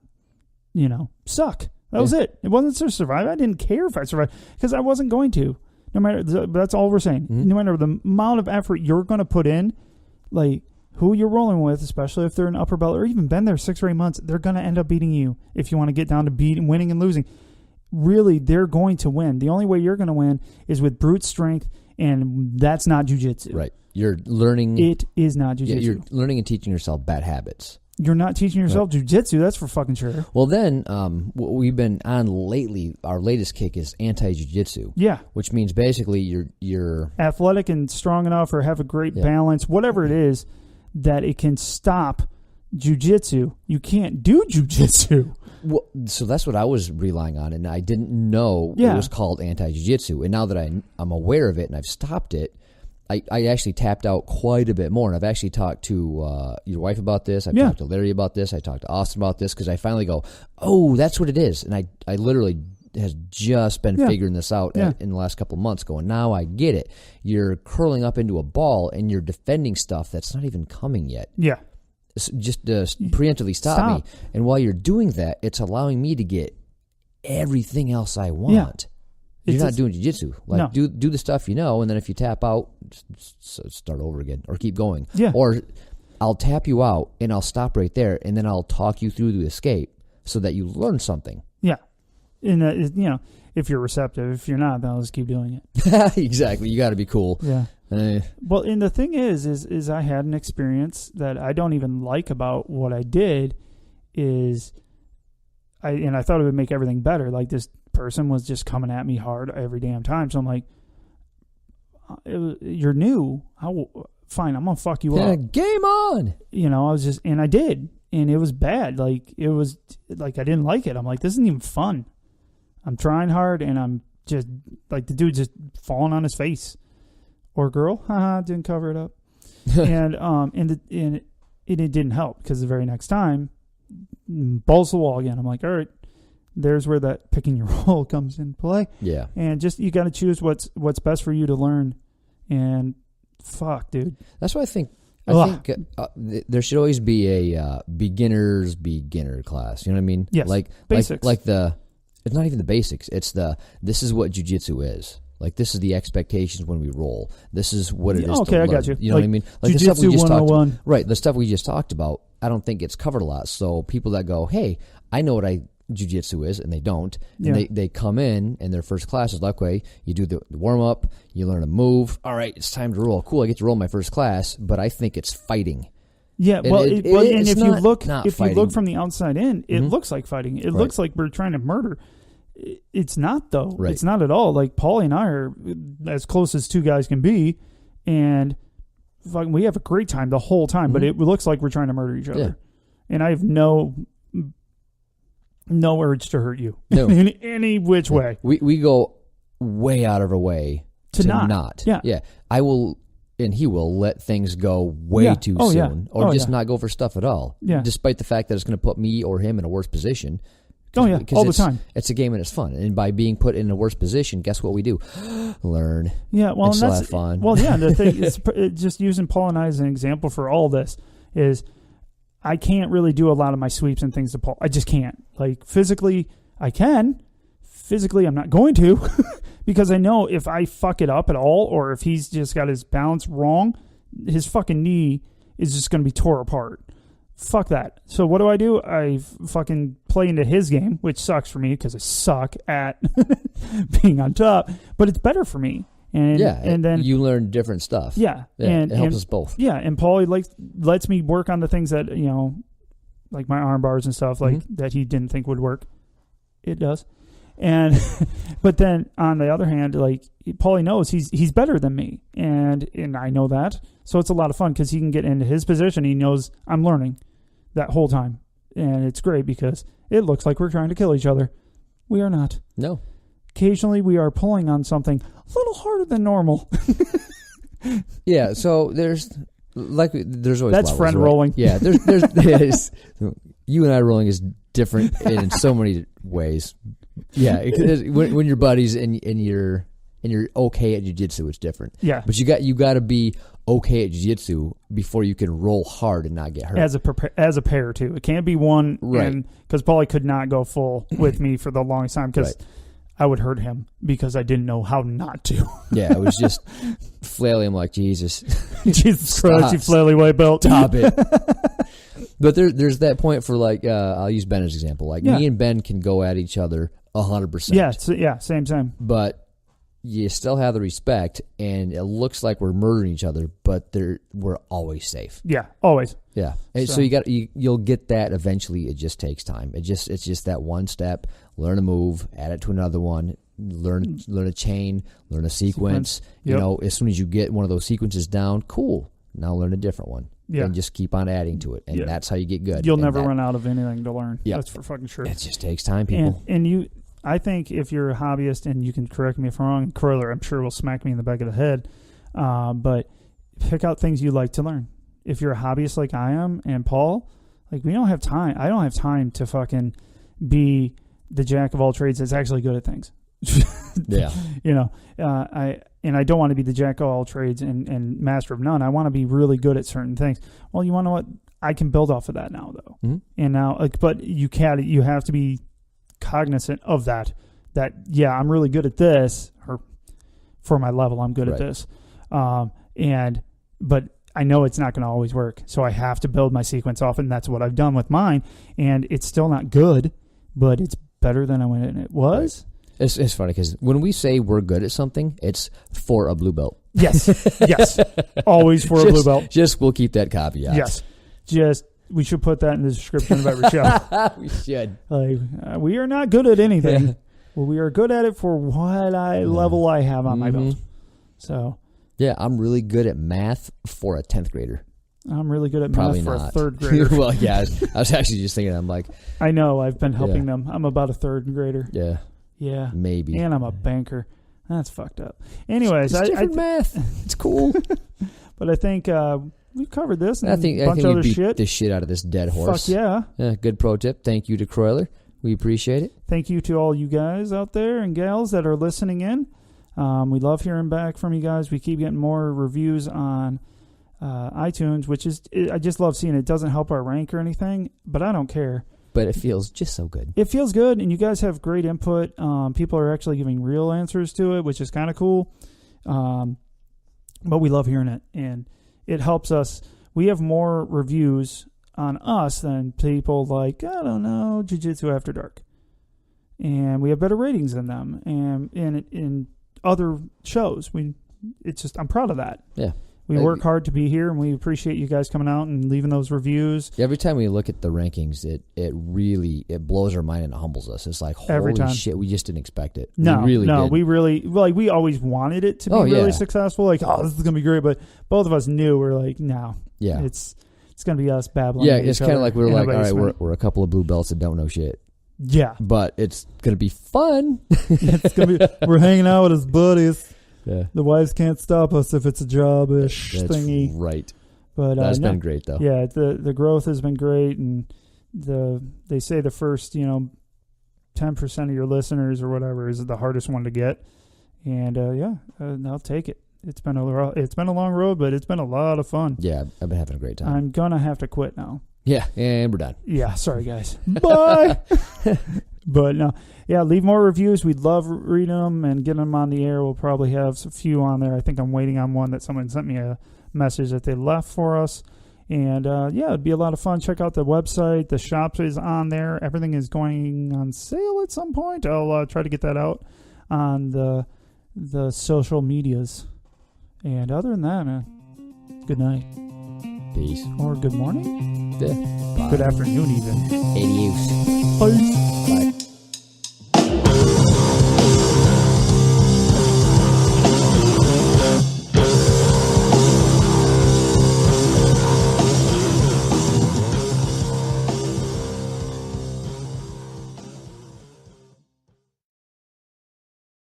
suck. That was it. It wasn't to survive. I didn't care if I survived because I wasn't going to. No matter, that's all we're saying. Mm-hmm. No matter the amount of effort you're going to put in, like who you're rolling with, especially if they're an upper belt or even been there 6 or 8 months, they're going to end up beating you if you want to get down to winning and losing. Really, they're going to win. The only way you're going to win is with brute strength, and that's not jiu-jitsu. Right. You're learning. It is not jiu-jitsu. You're learning and teaching yourself bad habits. You're not teaching yourself jiu-jitsu, that's for fucking sure. Well, then, what we've been on lately, our latest kick is anti-jiu-jitsu. Yeah. Which means basically you're athletic and strong enough or have a great balance, whatever it is, that it can stop jiu-jitsu. You can't do jiu-jitsu. Well, so that's what I was relying on, and I didn't know it was called anti-jiu-jitsu. And now that I'm aware of it and I've stopped it, I actually tapped out quite a bit more, and I've actually talked to your wife about this. I've talked to Larry about this. I talked to Austin about this because I finally go, oh, that's what it is. And I literally has just been figuring this out in the last couple of months going, now I get it. You're curling up into a ball, and you're defending stuff that's not even coming yet. Yeah. Just preemptively stop me. And while you're doing that, it's allowing me to get everything else I want. Yeah. You're not doing jiu-jitsu. Like, do the stuff you know, and then if you tap out, start over again or keep going. Yeah. Or I'll tap you out, and I'll stop right there, and then I'll talk you through the escape so that you learn something. Yeah. And, if you're receptive. If you're not, then I'll just keep doing it. Exactly. You got to be cool. Yeah. Well, and the thing is I had an experience that I don't even like about what I did is I thought it would make everything better. Like, this person was just coming at me hard every damn time. So I'm like, you're new. Fine, I'm going to fuck you up. Game on. I was just, and I did. And it was bad. Like, it was, like, I didn't like it. I'm like, this isn't even fun. I'm trying hard, and I'm just, like, the dude just falling on his face. Or girl, didn't cover it up. And it didn't help, because the very next time, balls to the wall again. I'm like, all right, there's where that picking your role comes into play. Yeah. And just, you got to choose what's best for you to learn. And fuck, dude. That's why I think there should always be a beginner class. You know what I mean? Yes. Like basics. It's not even the basics. It's this is what jiu-jitsu is. Like, this is the expectations when we roll. This is what it is. Okay, I got you. You know what I mean? Like Jiu Jitsu 101. Right. The stuff we just talked about, I don't think it's covered a lot. So people that go, hey, I know what jiu-jitsu is, and they don't. And they come in, and their first class is like, okay, you do the warm-up, you learn a move. All right, it's time to roll. Cool, I get to roll my first class, but I think it's fighting. Yeah, and if you look from the outside in, it looks like fighting. It looks like we're trying to murder. It's not, though. Right. It's not at all. Like, Paulie and I are as close as two guys can be, and we have a great time the whole time, but it looks like we're trying to murder each other. Yeah. And I have no urge to hurt you in any which way. We go way out of our way to not. Yeah. Yeah. I will, and he will let things go way too soon or just not go for stuff at all. Yeah. Despite the fact that it's going to put me or him in a worse position. Oh, yeah, all the time. It's a game and it's fun. And by being put in a worse position, guess what we do? Learn. Yeah, well, and that's fun. Well, yeah, the thing is, just using Paul and I as an example for all this is I can't really do a lot of my sweeps and things to Paul. I just can't. Like, physically, I can. Physically, I'm not going to because I know if I fuck it up at all or if he's just got his balance wrong, his fucking knee is just going to be tore apart. Fuck that. So what do? I fucking play into his game, which sucks for me because I suck at being on top, but it's better for me. And then you learn different stuff. Yeah. And it helps us both. Yeah. And Paulie lets me work on the things that, like my arm bars and stuff that he didn't think would work. It does. And, but then on the other hand, like Paulie knows he's better than me and I know that. So it's a lot of fun because he can get into his position. He knows I'm learning that whole time. And it's great because it looks like we're trying to kill each other. We are not. No. Occasionally we are pulling on something a little harder than normal. Yeah. So there's always that's friend rolling. Right? Yeah. There's you and I rolling is different in so many ways. Yeah. When you're buddies and you're okay at jiu-jitsu, it's different. Yeah. But you got to be okay at jiu-jitsu before you can roll hard and not get hurt. As a pair too. It can't be one, right? Because Paulie could not go full with me for the longest time because I would hurt him because I didn't know how not to. Yeah, it was just flailing. I'm like, Jesus Christ, you flaily white belt. Stop it. But there's that point for like I'll use Ben as an example. Like me and Ben can go at each other 100%. Yeah, same. But you still have the respect, and it looks like we're murdering each other, but we're always safe. Yeah, always. Yeah, and so you'll get that eventually. It just takes time. It's just that one step. Learn a move, add it to another one. Learn a chain, learn a sequence. Yep. You know, as soon as you get one of those sequences down, cool. Now learn a different one. Yeah. And just keep on adding to it, and that's how you get good. You'll never run out of anything to learn. Yeah, that's for fucking sure. It just takes time, people. And I think if you're a hobbyist, and you can correct me if I'm wrong, Kroyler, I'm sure will smack me in the back of the head, but pick out things you like to learn. If you're a hobbyist like I am, and Paul, like, we don't have time. I don't have time to fucking be the jack of all trades that's actually good at things. Yeah. You know, I don't want to be the jack of all trades and master of none. I want to be really good at certain things. Well, you want to know what? I can build off of that now, though. Mm-hmm. And now, but you have to be cognizant of that yeah, I'm really good at this, or for my level, I'm good at this. But I know it's not going to always work. So I have to build my sequence off, and that's what I've done with mine. And it's still not good, but it's better than when it was. Right. It's funny because when we say we're good at something, it's for a blue belt. Yes. Yes. Always for a blue belt. Just we'll keep that caveat. Yes. We should put that in the description of every show. We should. Like, we are not good at anything. Well, we are good at it for what level I have on my belt. So. Yeah, I'm really good at math for a 10th grader. I'm really good at Probably math for not. a 3rd grader. Well, yeah, I was actually just thinking, I'm like. I know, I've been helping them. I'm about a 3rd grader. Yeah. Yeah. Maybe. And I'm a banker. That's fucked up. Anyways. It's different math. It's cool. But I think we've covered this and I think a bunch of we other beat shit. the shit out of this dead horse. Fuck yeah. Good pro tip. Thank you to Kroyler. We appreciate it. Thank you to all you guys out there and gals that are listening in. We love hearing back from you guys. We keep getting more reviews on iTunes, which is, I just love seeing it. It doesn't help our rank or anything, but I don't care. But it feels just so good. It feels good, and you guys have great input. People are actually giving real answers to it, which is kind of cool. But we love hearing it, and it helps us. We have more reviews on us than people like, I don't know, Jiu Jitsu After Dark. And we have better ratings than them. And in other shows, I'm proud of that. Yeah. We work hard to be here, and we appreciate you guys coming out and leaving those reviews. Every time we look at the rankings, it really blows our mind and it humbles us. It's like, holy shit, we just didn't expect it. No, we really, like, we always wanted it to be really successful. Like, oh, this is going to be great. But both of us knew, we're like, no. Yeah. It's going to be us babbling. Yeah, it's kind of like we're like, all right, we're a couple of blue belts that don't know shit. Yeah. But it's going to be fun. It's going to be, we're hanging out with his buddies. Yeah. The wives can't stop us if it's a job-ish thingy. Right. But that's been great, though. Yeah, the growth has been great, and they say the first 10% of your listeners or whatever is the hardest one to get, and I'll take it. It's been a long road, but it's been a lot of fun. Yeah, I've been having a great time. I'm gonna have to quit now. Yeah, and we're done. Yeah, sorry guys. Bye. But no, yeah, leave more reviews. We'd love reading them and getting them on the air. We'll probably have a few on there. I think I'm waiting on one that someone sent me a message that they left for us. And it'd be a lot of fun. Check out the website. The shop is on there. Everything is going on sale at some point. I'll try to get that out on the social medias. And other than that, man, good night. Peace. Or good morning. Yeah. Good afternoon even. Adios. Peace.